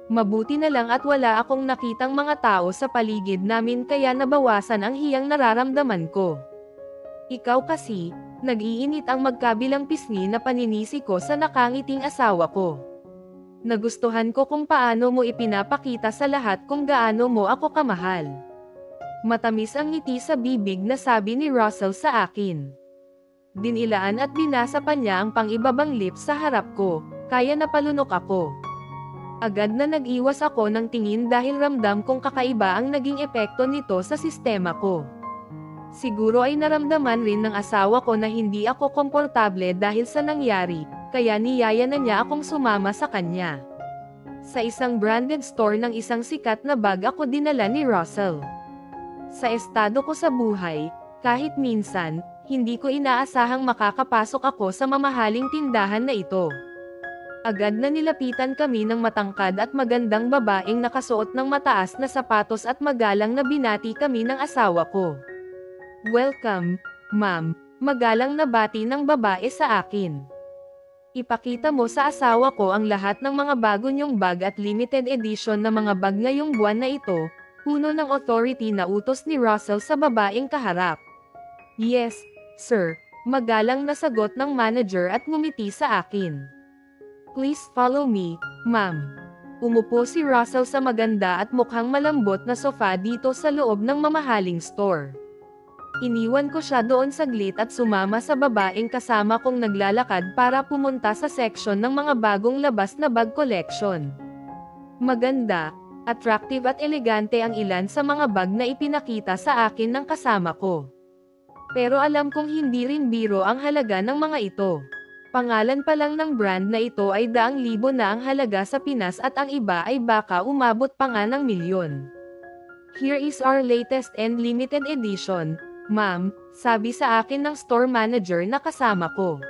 Mabuti na lang at wala akong nakitang mga tao sa paligid namin kaya nabawasan ang hiyang nararamdaman ko. Ikaw kasi, Nag-iinit ang magkabilang pisngi na paninisi ko sa nakangiting asawa ko. Nagustuhan ko kung paano mo ipinapakita sa lahat kung gaano mo ako kamahal. Matamis ang ngiti sa bibig na sabi ni Russell sa akin. Dinilaan at binasa pa niya ang pang-ibabang lips sa harap ko, kaya napalunok ako. Agad na nag-iwas ako ng tingin dahil ramdam kong kakaiba ang naging epekto nito sa sistema ko. Siguro ay naramdaman rin ng asawa ko na hindi ako komportable dahil sa nangyari, kaya niyaya na niya akong sumama sa kanya. Sa isang branded store ng isang sikat na bag ako dinala ni Russell. Sa estado ko sa buhay, kahit minsan, hindi ko inaasahang makakapasok ako sa mamahaling tindahan na ito. Agad na nilapitan kami ng matangkad at magandang babaeng nakasuot ng mataas na sapatos at magalang na binati kami ng asawa ko. "Welcome, ma'am," magalang na bati ng babae sa akin. "Ipakita mo sa asawa ko ang lahat ng mga bago niyong bag at limited edition na mga bag ngayong buwan na ito," puno ng authority na utos ni Russell sa babaeng kaharap. "Yes, sir," magalang na sagot ng manager at ngumiti sa akin. "Please follow me, ma'am." Umupo si Russell sa maganda at mukhang malambot na sofa dito sa loob ng mamahaling store. Iniwan ko siya doon saglit at sumama sa babaeng kasama kong naglalakad para pumunta sa section ng mga bagong labas na bag collection. Maganda, attractive at elegante ang ilan sa mga bag na ipinakita sa akin ng kasama ko. Pero alam kong hindi rin biro ang halaga ng mga ito. Pangalan pa lang ng brand na ito ay daang libo na ang halaga sa Pinas at ang iba ay baka umabot pa nga ng milyon. "Here is our latest and limited edition, ma'am," sabi sa akin ng store manager na kasama ko.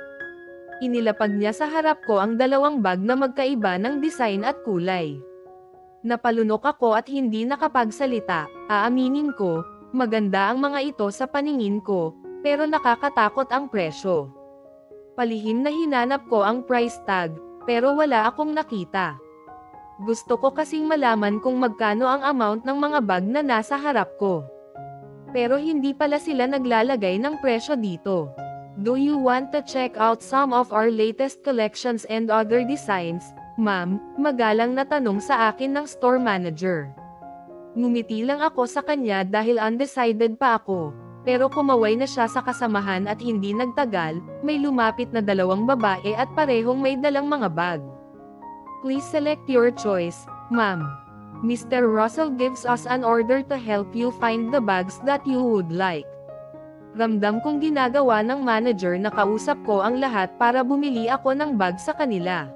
Inilapag niya sa harap ko ang dalawang bag na magkaiba ng design at kulay. Napalunok ako at hindi nakapagsalita. Aaminin ko, maganda ang mga ito sa paningin ko, pero nakakatakot ang presyo. Palihim na hinanap ko ang price tag, pero wala akong nakita. Gusto ko kasing malaman kung magkano ang amount ng mga bag na nasa harap ko. Pero hindi pala sila naglalagay ng presyo dito. "Do you want to check out some of our latest collections and other designs, ma'am?" magalang na tanong sa akin ng store manager. Ngumiti lang ako sa kanya dahil undecided pa ako. Pero kumaway na siya sa kasamahan at hindi nagtagal, may lumapit na dalawang babae at parehong may dalang mga bag. "Please select your choice, ma'am. Mr. Russell gives us an order to help you find the bags that you would like." Ramdam kong ginagawa ng manager na kausap ko ang lahat para bumili ako ng bag sa kanila.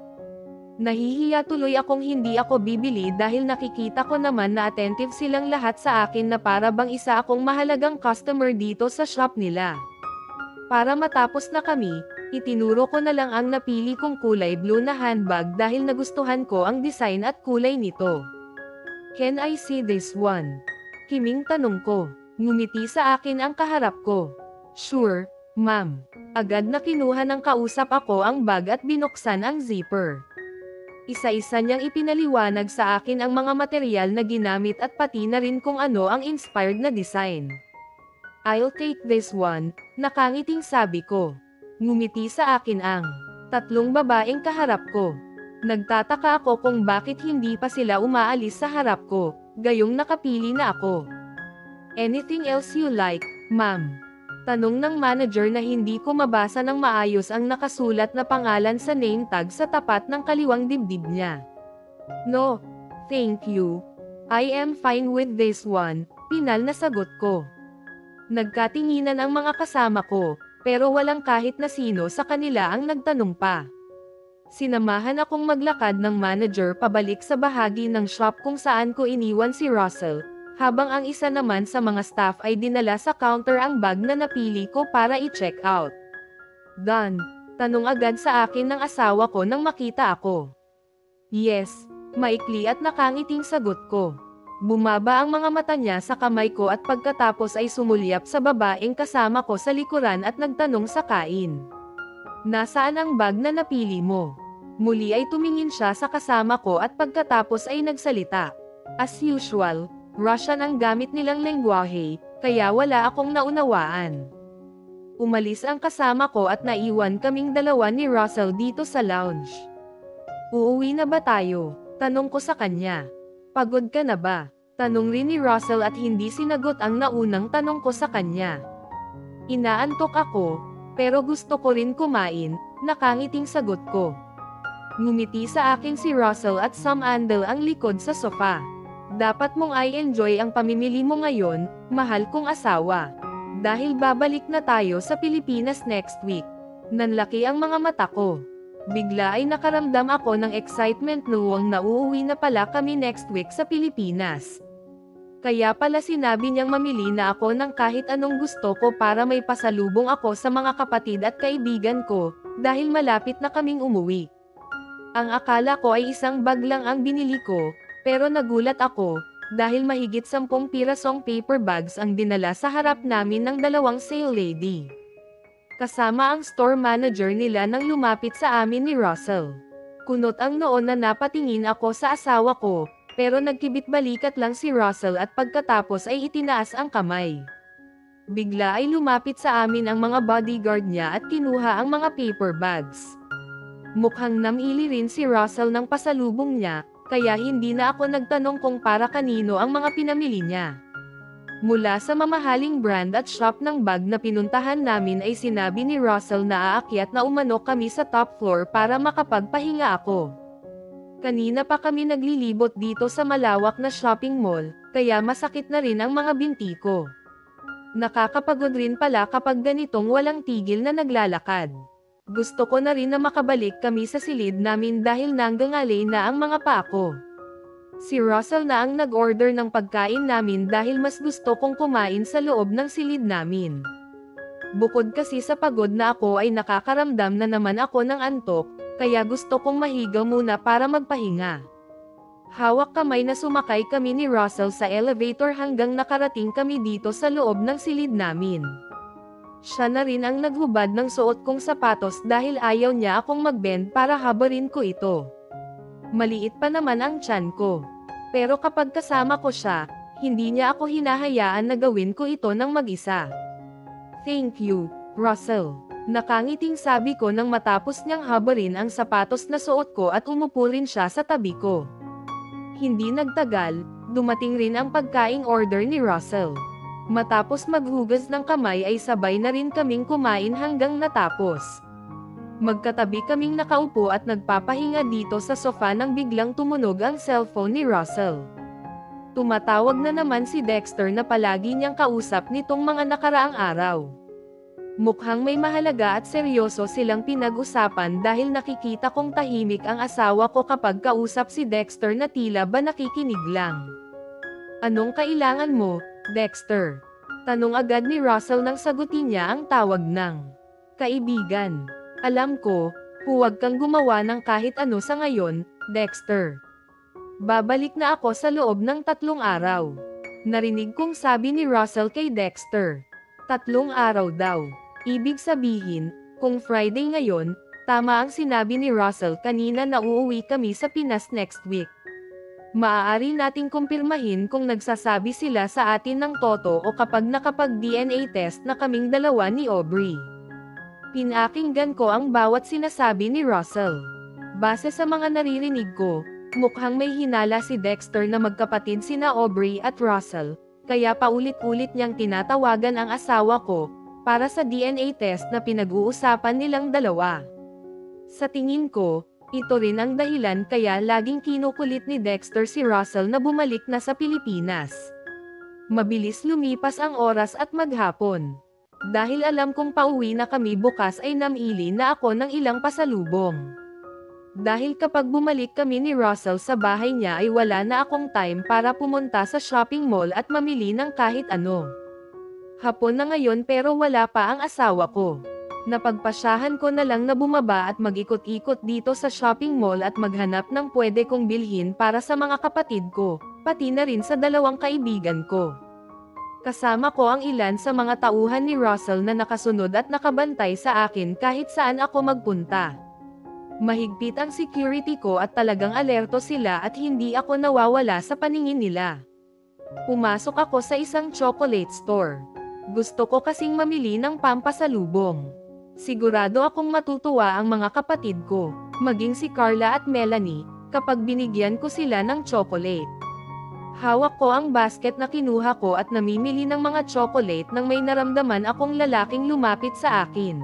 Nahihiya tuloy akong hindi ako bibili dahil nakikita ko naman na attentive silang lahat sa akin na para bang isa akong mahalagang customer dito sa shop nila. Para matapos na kami, itinuro ko na lang ang napili kong kulay blue na handbag dahil nagustuhan ko ang design at kulay nito. "Can I see this one?" Kiming tanong ko. Ngumiti sa akin ang kaharap ko. "Sure, ma'am." Agad na kinuha ng kausap ako ang bag at binuksan ang zipper. Isa-isa niyang ipinaliwanag sa akin ang mga material na ginamit at pati na rin kung ano ang inspired na design. "I'll take this one," nakangiting sabi ko. Ngumiti sa akin ang tatlong babaeng kaharap ko. Nagtataka ako kung bakit hindi pa sila umaalis sa harap ko, gayong nakapili na ako. "Anything else you like, ma'am?" Tanong ng manager na hindi ko mabasa ng maayos ang nakasulat na pangalan sa name tag sa tapat ng kaliwang dibdib niya. "No, thank you. I am fine with this one," pinal na sagot ko. Nagkatinginan ang mga kasama ko, pero walang kahit na sino sa kanila ang nagtanong pa. Sinamahan akong maglakad ng manager pabalik sa bahagi ng shop kung saan ko iniwan si Russell, habang ang isa naman sa mga staff ay dinala sa counter ang bag na napili ko para i-check out. "Done?" tanong agad sa akin ng asawa ko nang makita ako. "Yes," maikli at nakangiting sagot ko. Bumaba ang mga mata niya sa kamay ko at pagkatapos ay sumulyap sa babaeng kasama ko sa likuran at nagtanong sa kain. "Nasaan ang bag na napili mo?" Muli ay tumingin siya sa kasama ko at pagkatapos ay nagsalita. As usual, Russian ang gamit nilang lengguwahe, kaya wala akong naunawaan. Umalis ang kasama ko at naiwan kaming dalawa ni Russell dito sa lounge. Uuwi na ba tayo? Tanong ko sa kanya. Pagod ka na ba? Tanong rin ni Russell at hindi sinagot ang naunang tanong ko sa kanya. Inaantok ako, pero gusto ko rin kumain, nakangiting sagot ko. Ngumiti sa akin si Russell at sumandal ang likod sa sofa. Dapat mong i-enjoy ang pamimili mo ngayon, mahal kong asawa. Dahil babalik na tayo sa Pilipinas next week. Nanlaki ang mga mata ko. Bigla ay nakaramdam ako ng excitement noong nauuwi na pala kami next week sa Pilipinas. Kaya pala sinabi niyang mamili na ako ng kahit anong gusto ko para may pasalubong ako sa mga kapatid at kaibigan ko, dahil malapit na kaming umuwi. Ang akala ko ay isang bag lang ang binili ko, pero nagulat ako, dahil mahigit 10 pirasong paper bags ang dinala sa harap namin ng dalawang sale lady. Kasama ang store manager nila nang lumapit sa amin ni Russell. Kunot ang noon na napatingin ako sa asawa ko, pero nagkibit-balikat lang si Russell at pagkatapos ay itinaas ang kamay. Bigla ay lumapit sa amin ang mga bodyguard niya at kinuha ang mga paper bags. Mukhang namili rin si Russell ng pasalubong niya, kaya hindi na ako nagtanong kung para kanino ang mga pinamili niya. Mula sa mamahaling brand at shop ng bag na pinuntahan namin ay sinabi ni Russell na aakyat na umano kami sa top floor para makapagpahinga ako. Kanina pa kami naglilibot dito sa malawak na shopping mall, kaya masakit na rin ang mga binti ko. Nakakapagod rin pala kapag ganitong walang tigil na naglalakad. Gusto ko na rin na makabalik kami sa silid namin dahil nanggangalay na ang mga paa ko. Si Russell na ang nag-order ng pagkain namin dahil mas gusto kong kumain sa loob ng silid namin. Bukod kasi sa pagod na ako ay nakakaramdam na naman ako ng antok, kaya gusto kong mahiga muna para magpahinga. Hawak kamay na sumakay kami ni Russell sa elevator hanggang nakarating kami dito sa loob ng silid namin. Siya na rin ang naghubad ng suot kong sapatos dahil ayaw niya akong mag-bend para habarin ko ito. Maliit pa naman ang tiyan ko. Pero kapag kasama ko siya, hindi niya ako hinahayaan na gawin ko ito ng mag-isa. Thank you, Russell. Nakangiting sabi ko nang matapos niyang habarin ang sapatos na suot ko at umupo rin siya sa tabi ko. Hindi nagtagal, dumating rin ang pagkaing order ni Russell. Matapos maghugas ng kamay ay sabay na rin kaming kumain hanggang natapos. Magkatabi kaming nakaupo at nagpapahinga dito sa sofa nang biglang tumunog ang cellphone ni Russell. Tumatawag na naman si Dexter na palagi niyang kausap nitong mga nakaraang araw. Mukhang may mahalaga at seryoso silang pinag-usapan dahil nakikita kong tahimik ang asawa ko kapag kausap si Dexter na tila ba nakikinig lang. Anong kailangan mo, Dexter? Tanong agad ni Russell nang sagutin niya ang tawag ng kaibigan. Alam ko, huwag kang gumawa ng kahit ano sa ngayon, Dexter. Babalik na ako sa loob ng 3 araw. Narinig kong sabi ni Russell kay Dexter. 3 araw daw. Ibig sabihin, kung Friday ngayon, tama ang sinabi ni Russell kanina na uuwi kami sa Pinas next week. Maaari nating kumpirmahin kung nagsasabi sila sa atin ng toto o kapag nakapag-DNA test na kaming dalawa ni Aubrey. Pinakinggan ko ang bawat sinasabi ni Russell. Base sa mga naririnig ko, mukhang may hinala si Dexter na magkapatid sina Aubrey at Russell, kaya paulit-ulit niyang tinatawagan ang asawa ko, para sa DNA test na pinag-uusapan nilang dalawa. Sa tingin ko, ito rin ang dahilan kaya laging kinukulit ni Dexter si Russell na bumalik na sa Pilipinas. Mabilis lumipas ang oras at maghapon. Dahil alam kong pauwi na kami bukas ay namili na ako ng ilang pasalubong. Dahil kapag bumalik kami ni Russell sa bahay niya ay wala na akong time para pumunta sa shopping mall at mamili ng kahit ano. Hapon na ngayon pero wala pa ang asawa ko. Napagpasyahan ko na lang na bumaba at mag-ikot-ikot dito sa shopping mall at maghanap ng pwede kong bilhin para sa mga kapatid ko, pati na rin sa 2 kaibigan ko. Kasama ko ang ilan sa mga tauhan ni Russell na nakasunod at nakabantay sa akin kahit saan ako magpunta. Mahigpit ang security ko at talagang alerto sila at hindi ako nawawala sa paningin nila. Pumasok ako sa isang chocolate store. Gusto ko kasing mamili ng pampasalubong. Sigurado akong matutuwa ang mga kapatid ko, maging si Carla at Melanie, kapag binigyan ko sila ng chocolate. Hawak ko ang basket na kinuha ko at namimili ng mga chocolate nang may naramdaman akong lalaking lumapit sa akin.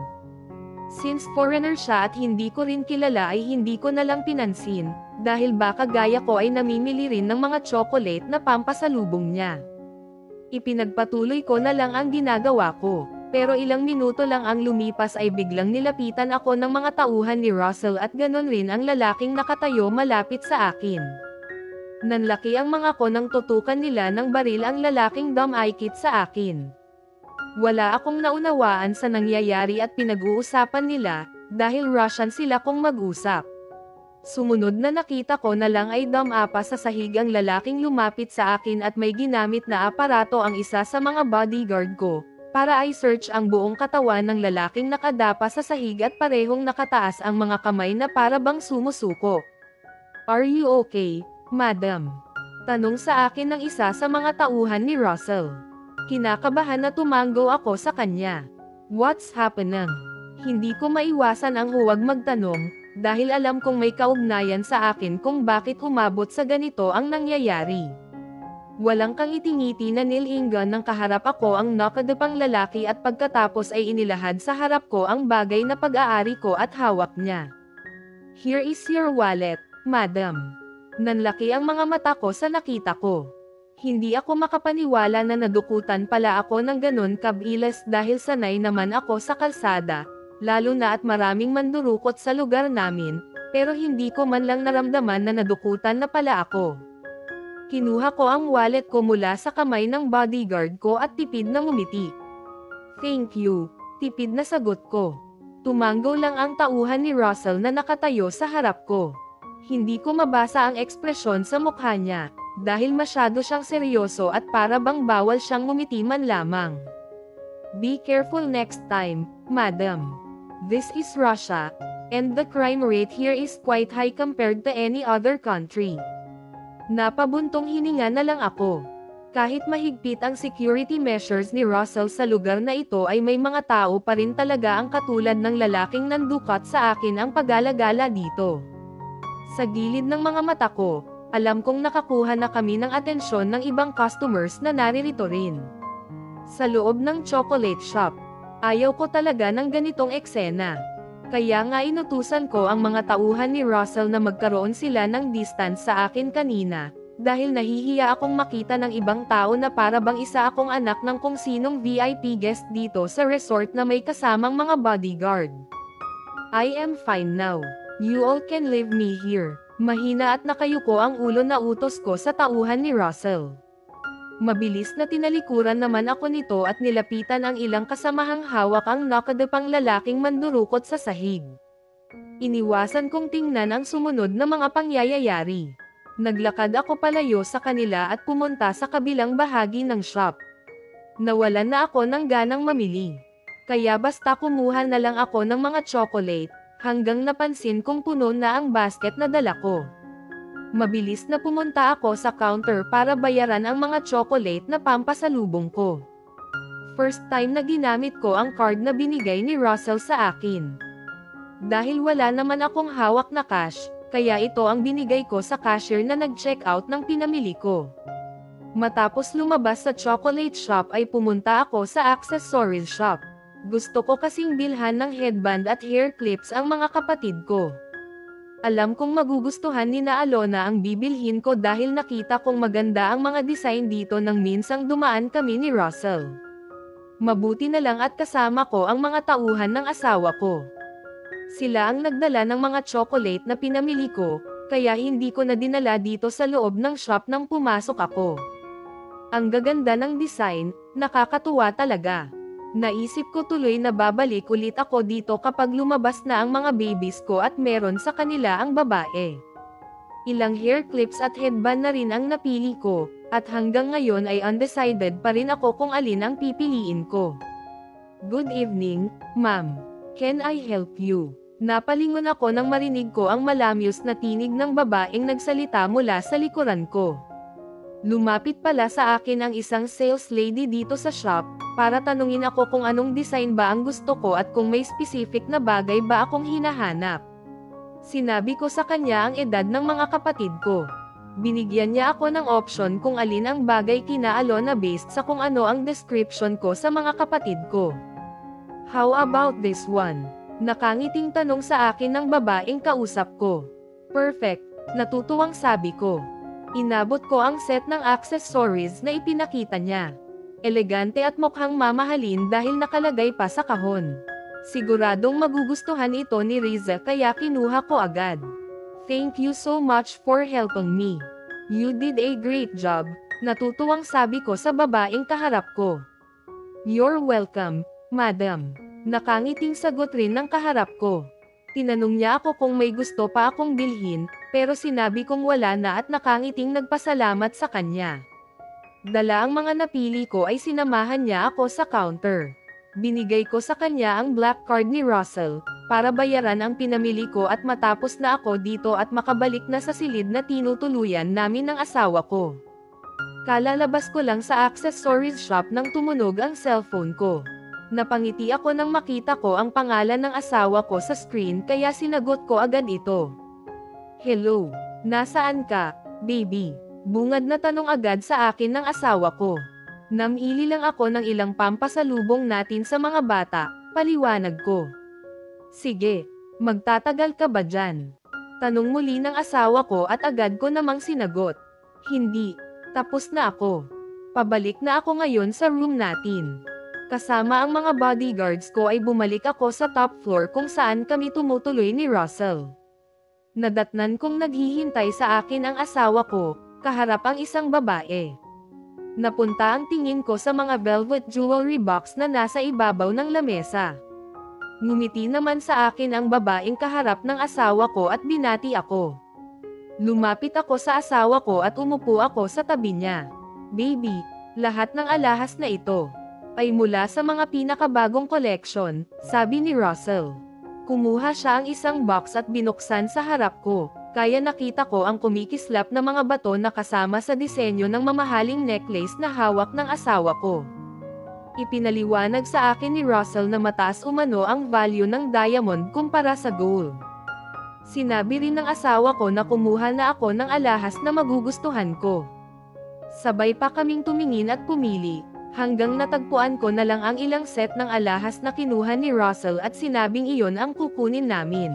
Since foreigner siya at hindi ko rin kilala ay hindi ko na lang pinansin, dahil baka gaya ko ay namimili rin ng mga chocolate na pampasalubong niya. Ipinagpatuloy ko na lang ang ginagawa ko, pero ilang minuto lang ang lumipas ay biglang nilapitan ako ng mga tauhan ni Russell at ganon rin ang lalaking nakatayo malapit sa akin. Nanlaki ang mga ko nang tutukan nila ng baril ang lalaking dumikit sa akin. Wala akong naunawaan sa nangyayari at pinag-uusapan nila, dahil Russian sila kung mag-usap. Sumunod na nakita ko na lang ay dumapa sa sahig ang lalaking lumapit sa akin at may ginamit na aparato ang isa sa mga bodyguard ko, para i-search ang buong katawan ng lalaking nakadapa sa sahig at parehong nakataas ang mga kamay na para bang sumusuko. "Are you okay, madam?" tanong sa akin ng isa sa mga tauhan ni Russell. Kinakabahan na tumango ako sa kanya. "What's happening?" Hindi ko maiwasan ang huwag magtanong, dahil alam kong may kaugnayan sa akin kung bakit umabot sa ganito ang nangyayari. Walang kang itingiti na nilinggan ng kaharap ako ang nakadapang lalaki at pagkatapos ay inilahad sa harap ko ang bagay na pag-aari ko at hawak niya. "Here is your wallet, madam." Nanlaki ang mga mata ko sa nakita ko. Hindi ako makapaniwala na nadukutan pala ako ng ganon kabilis dahil sanay naman ako sa kalsada, lalo na at maraming mandurukot sa lugar namin, pero hindi ko man lang naramdaman na nadukutan na pala ako. Kinuha ko ang wallet ko mula sa kamay ng bodyguard ko at tipid na ngumiti. "Thank you," tipid na sagot ko. Tumango lang ang tauhan ni Russell na nakatayo sa harap ko. Hindi ko mabasa ang ekspresyon sa mukha niya, dahil masyado siyang seryoso at para bang bawal siyang ngumiti man lamang. "Be careful next time, madam. This is Russia, and the crime rate here is quite high compared to any other country." Napabuntong hininga na lang ako. Kahit mahigpit ang security measures ni Russell sa lugar na ito ay may mga tao pa rin talaga ang katulad ng lalaking nandukat sa akin ang pag-alagala dito. Sa gilid ng mga mata ko, alam kong nakakuha na kami ng atensyon ng ibang customers na naririto rin. Sa loob ng chocolate shop, ayaw ko talaga ng ganitong eksena. Kaya nga inutusan ko ang mga tauhan ni Russell na magkaroon sila ng distance sa akin kanina, dahil nahihiya akong makita ng ibang tao na para bang isa akong anak ng kung sinong VIP guest dito sa resort na may kasamang mga bodyguard. "I am fine now. You all can leave me here." Mahina at nakayuko ang ulo na utos ko sa tauhan ni Russell. Mabilis na tinalikuran naman ako nito at nilapitan ang ilang kasamahang hawak ang nakadapang lalaking mandurukot sa sahig. Iniwasan kong tingnan ang sumunod na mga pangyayari. Naglakad ako palayo sa kanila at pumunta sa kabilang bahagi ng shop. Nawalan na ako ng ganang mamili. Kaya basta kumuha na lang ako ng mga chocolate, hanggang napansin kong puno na ang basket na dala ko. Mabilis na pumunta ako sa counter para bayaran ang mga chocolate na pampasalubong ko. First time na ginamit ko ang card na binigay ni Russell sa akin. Dahil wala naman akong hawak na cash, kaya ito ang binigay ko sa cashier na nag-check out ng pinamili ko. Matapos lumabas sa chocolate shop ay pumunta ako sa accessories shop. Gusto ko kasing bilhan ng headband at hair clips ang mga kapatid ko. Alam kong magugustuhan ni na Alona ang bibilhin ko dahil nakita kong maganda ang mga design dito nang minsang dumaan kami ni Russell. Mabuti na lang at kasama ko ang mga tauhan ng asawa ko. Sila ang nagdala ng mga chocolate na pinamili ko, kaya hindi ko na dinala dito sa loob ng shop nang pumasok ako. Ang gaganda ng design, nakakatuwa talaga. Naisip ko tuloy na babalik ulit ako dito kapag lumabas na ang mga babies ko at meron sa kanila ang babae. Ilang hair clips at headband na rin ang napili ko, at hanggang ngayon ay undecided pa rin ako kung alin ang pipiliin ko. "Good evening, ma'am. Can I help you?" Napalingon ako nang marinig ko ang malamyos na tinig ng babaeng nagsalita mula sa likuran ko. Lumapit pala sa akin ang isang sales lady dito sa shop, para tanungin ako kung anong design ba ang gusto ko at kung may specific na bagay ba akong hinahanap. Sinabi ko sa kanya ang edad ng mga kapatid ko. Binigyan niya ako ng option kung alin ang bagay kina Alona based sa kung ano ang description ko sa mga kapatid ko. How about this one? Nakangiting tanong sa akin ng babaeng kausap ko. Perfect, natutuwang sabi ko. Inabot ko ang set ng accessories na ipinakita niya. Elegante at mukhang mamahalin dahil nakalagay pa sa kahon. Siguradong magugustuhan ito ni Riza kaya kinuha ko agad. Thank you so much for helping me. You did a great job, natutuwang sabi ko sa babaeng kaharap ko. You're welcome, madam. Nakangiting sagot rin ng kaharap ko. Tinanong niya ako kung may gusto pa akong bilhin, pero sinabi kong wala na at nakangiting nagpasalamat sa kanya. Dala ang mga napili ko ay sinamahan niya ako sa counter. Binigay ko sa kanya ang black card ni Russell, para bayaran ang pinamili ko at matapos na ako dito at makabalik na sa silid na tinutuluyan namin ng asawa ko. Kalalabas ko lang sa accessories shop nang tumunog ang cellphone ko. Napangiti ako nang makita ko ang pangalan ng asawa ko sa screen kaya sinagot ko agad ito. Hello, nasaan ka, baby? Bungad na tanong agad sa akin ng asawa ko. Namili lang ako ng ilang pampasalubong natin sa mga bata, paliwanag ko. Sige, magtatagal ka ba dyan? Tanong muli ng asawa ko at agad ko namang sinagot. Hindi, tapos na ako. Pabalik na ako ngayon sa room natin. Kasama ang mga bodyguards ko ay bumalik ako sa top floor kung saan kami tumutuloy ni Russell. Nadatnan kong naghihintay sa akin ang asawa ko, kaharap ang isang babae. Napunta ang tingin ko sa mga velvet jewelry box na nasa ibabaw ng lamesa. Ngumiti naman sa akin ang babaeng kaharap ng asawa ko at binati ako. Lumapit ako sa asawa ko at umupo ako sa tabi niya. Baby, lahat ng alahas na ito ay mula sa mga pinakabagong collection, sabi ni Russell. Kumuha siya ang isang box at binuksan sa harap ko, kaya nakita ko ang kumikislap na mga bato na kasama sa disenyo ng mamahaling necklace na hawak ng asawa ko. Ipinaliwanag sa akin ni Russell na mataas umano ang value ng diamond kumpara sa gold. Sinabi rin ng asawa ko na kumuha na ako ng alahas na magugustuhan ko. Sabay pa kaming tumingin at pumili, hanggang natagpuan ko na lang ang ilang set ng alahas na kinuha ni Russell at sinabing iyon ang kukunin namin.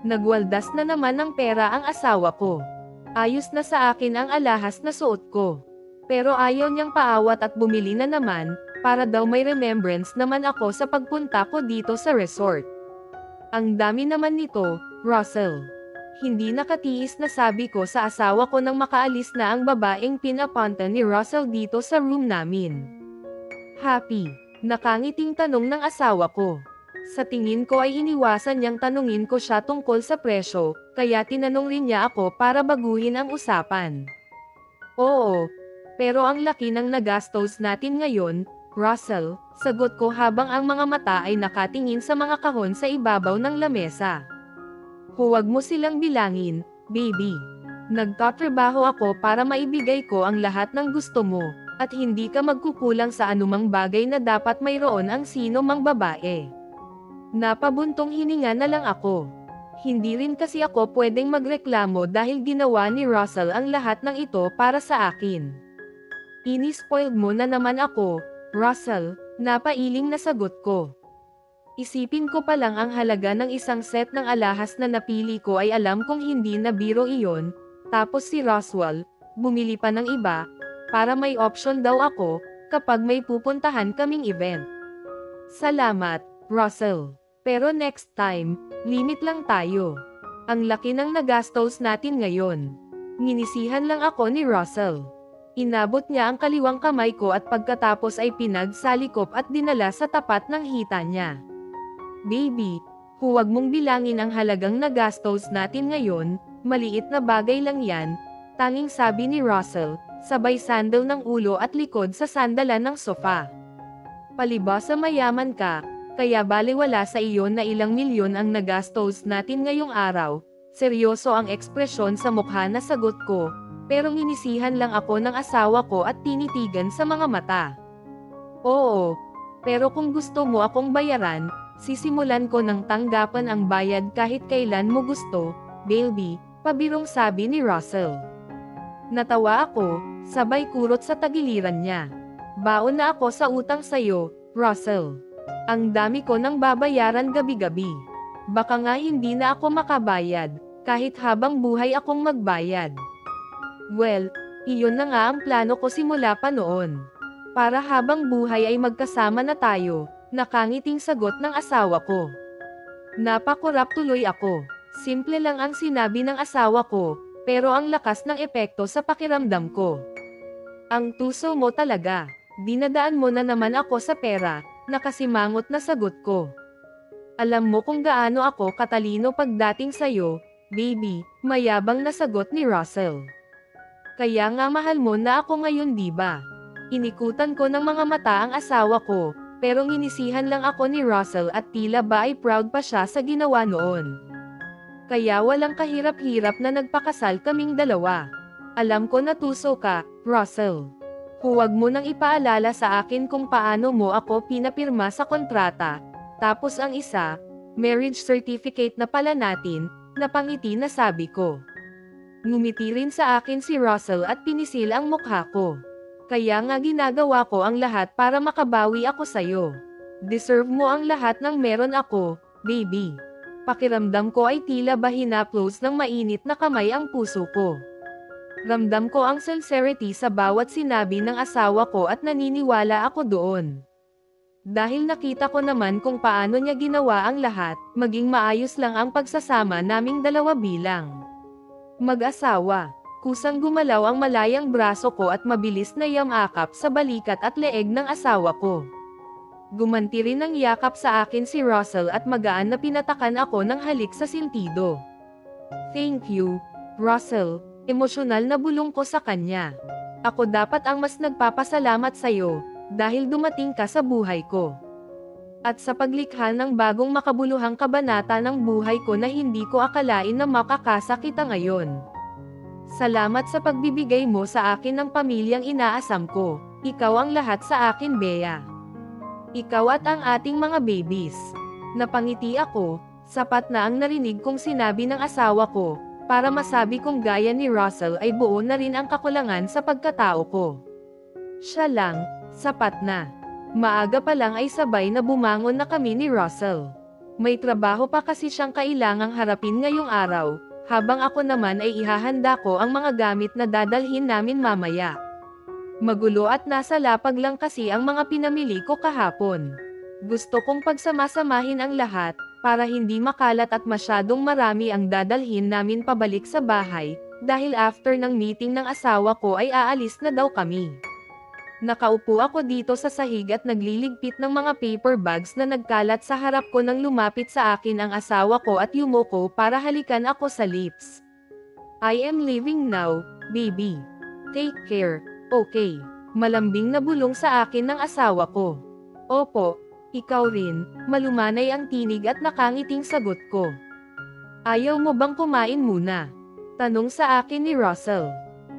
Nagwaldas na naman ng pera ang asawa ko. Ayos na sa akin ang alahas na suot ko. Pero ayaw niyang paawat at bumili na naman, para daw may remembrance naman ako sa pagpunta ko dito sa resort. Ang dami naman nito, Russell. Hindi nakatiis na sabi ko sa asawa ko nang makaalis na ang babaeng pinapunta ni Russell dito sa room namin. Happy? Nakangiting tanong ng asawa ko. Sa tingin ko ay iniwasan niyang tanungin ko siya tungkol sa presyo, kaya tinanong rin niya ako para baguhin ang usapan. Oo, pero ang laki ng nagastos natin ngayon, Russell, sagot ko habang ang mga mata ay nakatingin sa mga kahon sa ibabaw ng lamesa. Huwag mo silang bilangin, baby. Nagtatrabaho ako para maibigay ko ang lahat ng gusto mo, at hindi ka magkukulang sa anumang bagay na dapat mayroon ang sino mang babae. Napabuntong hininga na lang ako. Hindi rin kasi ako pwedeng magreklamo dahil ginawa ni Russell ang lahat ng ito para sa akin. Inispoiled mo na naman ako, Russell, napailing na sagot ko. Isipin ko pa lang ang halaga ng isang set ng alahas na napili ko ay alam kong hindi na biro iyon, tapos si Roswell, bumili pa ng iba, para may option daw ako, kapag may pupuntahan kaming event. Salamat, Russell. Pero next time, limit lang tayo. Ang laki ng nagastos natin ngayon. Nginisihan lang ako ni Russell. Inabot niya ang kaliwang kamay ko at pagkatapos ay pinagsalikop at dinala sa tapat ng hita niya. Baby, huwag mong bilangin ang halagang nagastos natin ngayon, maliit na bagay lang yan, tanging sabi ni Russell, sabay sandal ng ulo at likod sa sandalan ng sofa. Palibhasa mayaman ka, kaya baliwala sa iyon na ilang milyon ang nagastos natin ngayong araw. Seryoso ang ekspresyon sa mukha na sagot ko, pero inisihan lang ako ng asawa ko at tinitigan sa mga mata. Oo. Pero kung gusto mo akong bayaran, sisimulan ko ng tanggapan ang bayad kahit kailan mo gusto, baby, pabirong sabi ni Russell. Natawa ako, sabay kurot sa tagiliran niya. Baon na ako sa utang sayo, Russell. Ang dami ko nang babayaran gabi-gabi. Baka nga hindi na ako makabayad, kahit habang buhay akong magbayad. Well, iyon na nga ang plano ko simula pa noon. Para habang buhay ay magkasama na tayo, nakangiting sagot ng asawa ko. Napakurap tuloy ako. Simple lang ang sinabi ng asawa ko, pero ang lakas ng epekto sa pakiramdam ko. Ang tuso mo talaga. Dinadaan mo na naman ako sa pera, nakasimangot na sagot ko. Alam mo kung gaano ako katalino pagdating sayo, baby, mayabang na sagot ni Russell. Kaya nga mahal mo na ako ngayon diba? Inikutan ko ng mga mata ang asawa ko, pero nginisihan lang ako ni Russell at tila ba ay proud pa siya sa ginawa noon. Kaya walang kahirap-hirap na nagpakasal kaming dalawa. Alam ko na tuso ka, Russell. Huwag mo nang ipaalala sa akin kung paano mo ako pinapirma sa kontrata. Tapos ang isa, marriage certificate na pala natin, napangiti na sabi ko. Ngumiti rin sa akin si Russell at pinisil ang mukha ko. Kaya nga ginagawa ko ang lahat para makabawi ako sayo. Deserve mo ang lahat ng meron ako, baby. Pakiramdam ko ay tila ba hinaplos ng mainit na kamay ang puso ko. Ramdam ko ang sincerity sa bawat sinabi ng asawa ko at naniniwala ako doon. Dahil nakita ko naman kung paano niya ginawa ang lahat, maging maayos lang ang pagsasama naming dalawa bilang mag-asawa. Kusang gumalaw ang malayang braso ko at mabilis na yamakap sa balikat at leeg ng asawa ko. Gumanti rin ng yakap sa akin si Russell at magaan na pinatakan ako ng halik sa sintido. Thank you, Russell. Emosyonal na bulong ko sa kanya. Ako dapat ang mas nagpapasalamat sayo, dahil dumating ka sa buhay ko. At sa paglikha ng bagong makabuluhang kabanata ng buhay ko na hindi ko akalain na makakasa kita ngayon. Salamat sa pagbibigay mo sa akin ng pamilyang inaasam ko. Ikaw ang lahat sa akin, Bea. Ikaw at ang ating mga babies. Napangiti ako, sapat na ang narinig kong sinabi ng asawa ko, para masabi kong gaya ni Russell ay buo na rin ang kakulangan sa pagkatao ko. Siya lang, sapat na. Maaga pa lang ay sabay na bumangon na kami ni Russell. May trabaho pa kasi siyang kailangang harapin ngayong araw, habang ako naman ay ihahanda ko ang mga gamit na dadalhin namin mamaya. Magulo at nasa lapag lang kasi ang mga pinamili ko kahapon. Gusto kong pagsamasamahin ang lahat, para hindi makalat at masyadong marami ang dadalhin namin pabalik sa bahay, dahil after ng meeting ng asawa ko ay aalis na daw kami. Nakaupo ako dito sa sahig at nagliligpit ng mga paper bags na nagkalat sa harap ko nang lumapit sa akin ang asawa ko at yumuko para halikan ako sa lips. I am leaving now, baby. Take care, okay? Malambing na bulong sa akin ng asawa ko. Opo, ikaw rin, malumanay ang tinig at nakangiting sagot ko. Ayaw mo bang kumain muna? Tanong sa akin ni Russell.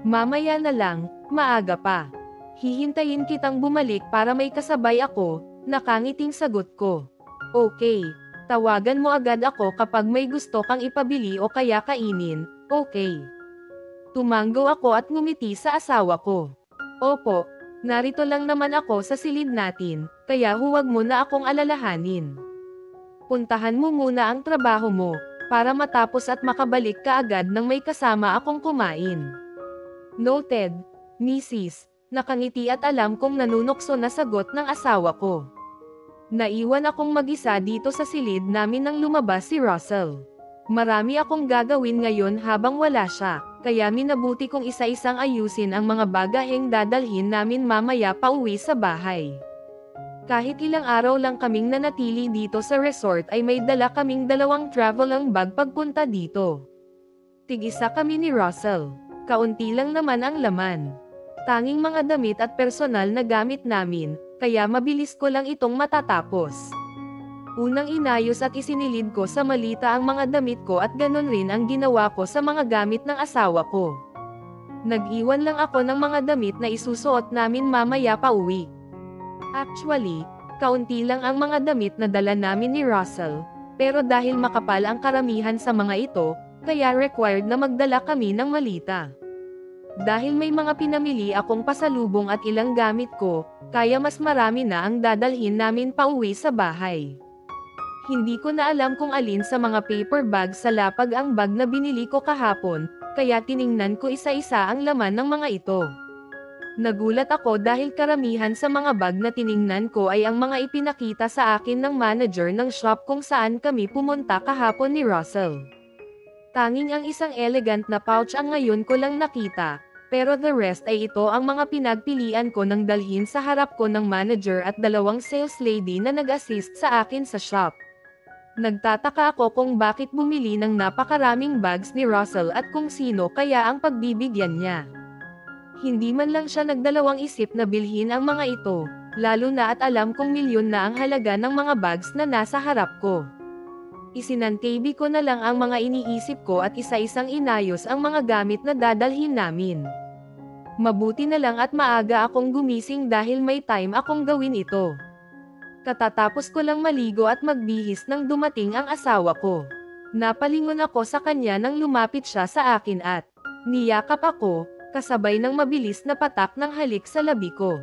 Mamaya na lang, maaga pa. Hihintayin kitang bumalik para may kasabay ako, nakangiting sagot ko. Okay, tawagan mo agad ako kapag may gusto kang ipabili o kaya kainin, okay? Tumanggo ako at ngumiti sa asawa ko. Opo, narito lang naman ako sa silid natin, kaya huwag mo na akong alalahanin. Puntahan mo muna ang trabaho mo, para matapos at makabalik ka agad nang may kasama akong kumain. Noted, Mrs. Nakangiti at alam kong nanunokso na sagot ng asawa ko. Naiwan akong mag-isa dito sa silid namin nang lumabas si Russell. Marami akong gagawin ngayon habang wala siya, kaya minabuti kong isa-isang ayusin ang mga bagaheng dadalhin namin mamaya pauwi sa bahay. Kahit ilang araw lang kaming nanatili dito sa resort ay may dala kaming 2 travel bag pagpunta dito. Tig-isa kami ni Russell. Kaunti lang naman ang laman. Tanging mga damit at personal na gamit namin, kaya mabilis ko lang itong matatapos. Unang inayos at isinilid ko sa malita ang mga damit ko at ganon rin ang ginawa ko sa mga gamit ng asawa ko. Nag-iwan lang ako ng mga damit na isusuot namin mamaya pa uwi. Actually, kaunti lang ang mga damit na dala namin ni Russell, pero dahil makapal ang karamihan sa mga ito, kaya required na magdala kami ng malita. Dahil may mga pinamili akong pasalubong at ilang gamit ko, kaya mas marami na ang dadalhin namin pauwi sa bahay. Hindi ko na alam kung alin sa mga paper bag sa lapag ang bag na binili ko kahapon, kaya tiningnan ko isa-isa ang laman ng mga ito. Nagulat ako dahil karamihan sa mga bag na tiningnan ko ay ang mga ipinakita sa akin ng manager ng shop kung saan kami pumunta kahapon ni Russell. Tanging ang isang elegant na pouch ang ngayon ko lang nakita, pero the rest ay ito ang mga pinagpilian ko nang dalhin sa harap ko ng manager at dalawang sales lady na nag-assist sa akin sa shop. Nagtataka ako kung bakit bumili ng napakaraming bags ni Russell at kung sino kaya ang pagbibigyan niya. Hindi man lang siya nagdalawang isip na bilhin ang mga ito, lalo na at alam kong milyon na ang halaga ng mga bags na nasa harap ko. Isinantabi ko na lang ang mga iniisip ko at isa-isang inayos ang mga gamit na dadalhin namin. Mabuti na lang at maaga akong gumising dahil may time akong gawin ito. Katatapos ko lang maligo at magbihis nang dumating ang asawa ko. Napalingon ako sa kanya nang lumapit siya sa akin at niyakap ako, kasabay ng mabilis na patak ng halik sa labi ko.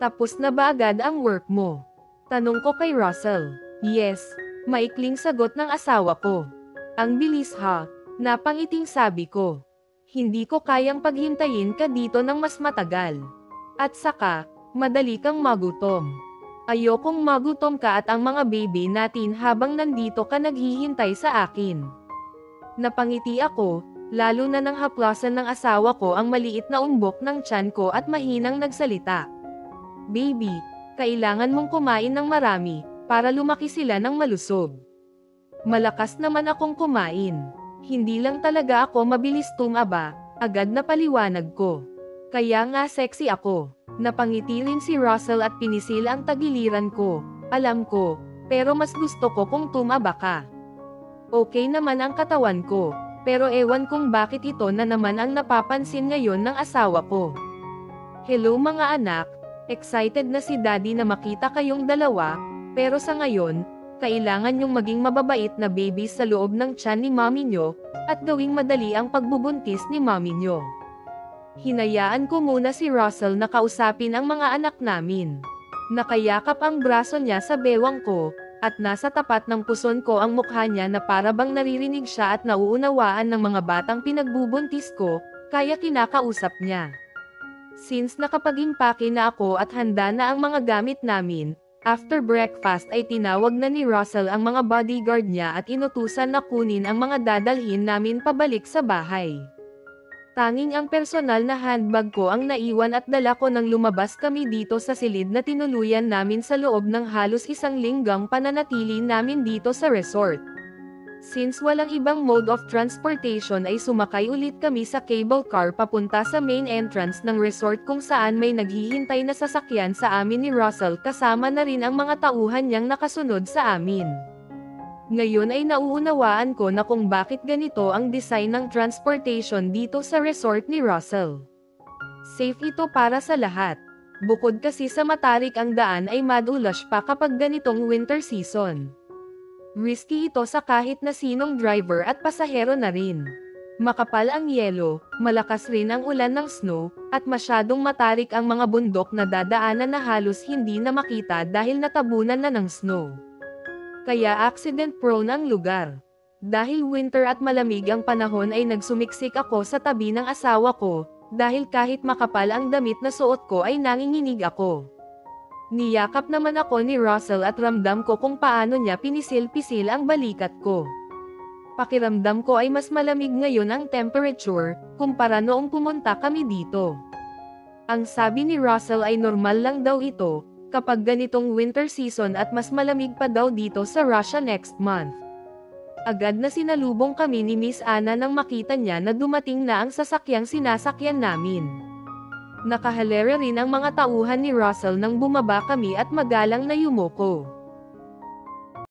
Tapos na ba agad ang work mo? Tanong ko kay Russell. Yes, maikling sagot ng asawa ko. Ang bilis ha, napangiting sabi ko. Hindi ko kayang paghintayin ka dito ng mas matagal. At saka, madali kang magutom. Ayokong magutom ka at ang mga baby natin habang nandito ka naghihintay sa akin. Napangiti ako, lalo na nang haplasan ng asawa ko ang maliit na umbok ng tiyan ko at mahinang nagsalita. Baby, kailangan mong kumain ng marami, para lumaki sila ng malusog. Malakas naman akong kumain. Hindi lang talaga ako mabilis tumaba, agad na paliwanag ko. Kaya nga sexy ako. Napangiti rin si Russell at pinisil ang tagiliran ko. Alam ko, pero mas gusto ko kung tumaba ka. Okay naman ang katawan ko. Pero ewan kung bakit ito na naman ang napapansin ngayon ng asawa ko. Hello mga anak, excited na si daddy na makita kayong dalawa, pero sa ngayon, kailangan yung maging mababait na babies sa loob ng tiyan ni mami nyo, at gawing madali ang pagbubuntis ni mami nyo. Hinayaan ko muna si Russell na kausapin ang mga anak namin. Nakayakap ang braso niya sa bewang ko, at nasa tapat ng puson ko ang mukha niya na para bang naririnig siya at nauunawaan ng mga batang pinagbubuntis ko, kaya kinakausap niya. Since nakapag-impake na ako at handa na ang mga gamit namin, after breakfast ay tinawag na ni Russell ang mga bodyguard niya at inutusan na kunin ang mga dadalhin namin pabalik sa bahay. Tanging ang personal na handbag ko ang naiwan at dala ko nang lumabas kami dito sa silid na tinuluyan namin sa loob ng halos isang linggang pananatili namin dito sa resort. Since walang ibang mode of transportation ay sumakay ulit kami sa cable car papunta sa main entrance ng resort kung saan may naghihintay na sasakyan sa amin ni Russell kasama na rin ang mga tauhan niyang nakasunod sa amin. Ngayon ay nauunawaan ko na kung bakit ganito ang design ng transportation dito sa resort ni Russell. Safe ito para sa lahat. Bukod kasi sa matarik ang daan ay madulas pa kapag ganitong winter season. Risky ito sa kahit na sinong driver at pasahero na rin. Makapal ang yelo, malakas rin ang ulan ng snow, at masyadong matarik ang mga bundok na dadaanan na halos hindi na makita dahil natabunan na ng snow. Kaya accident-prone ang lugar. Dahil winter at malamig ang panahon ay nagsumiksik ako sa tabi ng asawa ko, dahil kahit makapal ang damit na suot ko ay nanginginig ako. Niyakap naman ako ni Russell at ramdam ko kung paano niya pinisil-pisil ang balikat ko. Pakiramdam ko ay mas malamig ngayon ang temperature, kumpara noong pumunta kami dito. Ang sabi ni Russell ay normal lang daw ito, kapag ganitong winter season at mas malamig pa daw dito sa Russia next month. Agad na sinalubong kami ni Miss Anna nang makita niya na dumating na ang sasakyang sinasakyan namin. Nakahalera rin ang mga tauhan ni Russell nang bumaba kami at magalang na yumuko.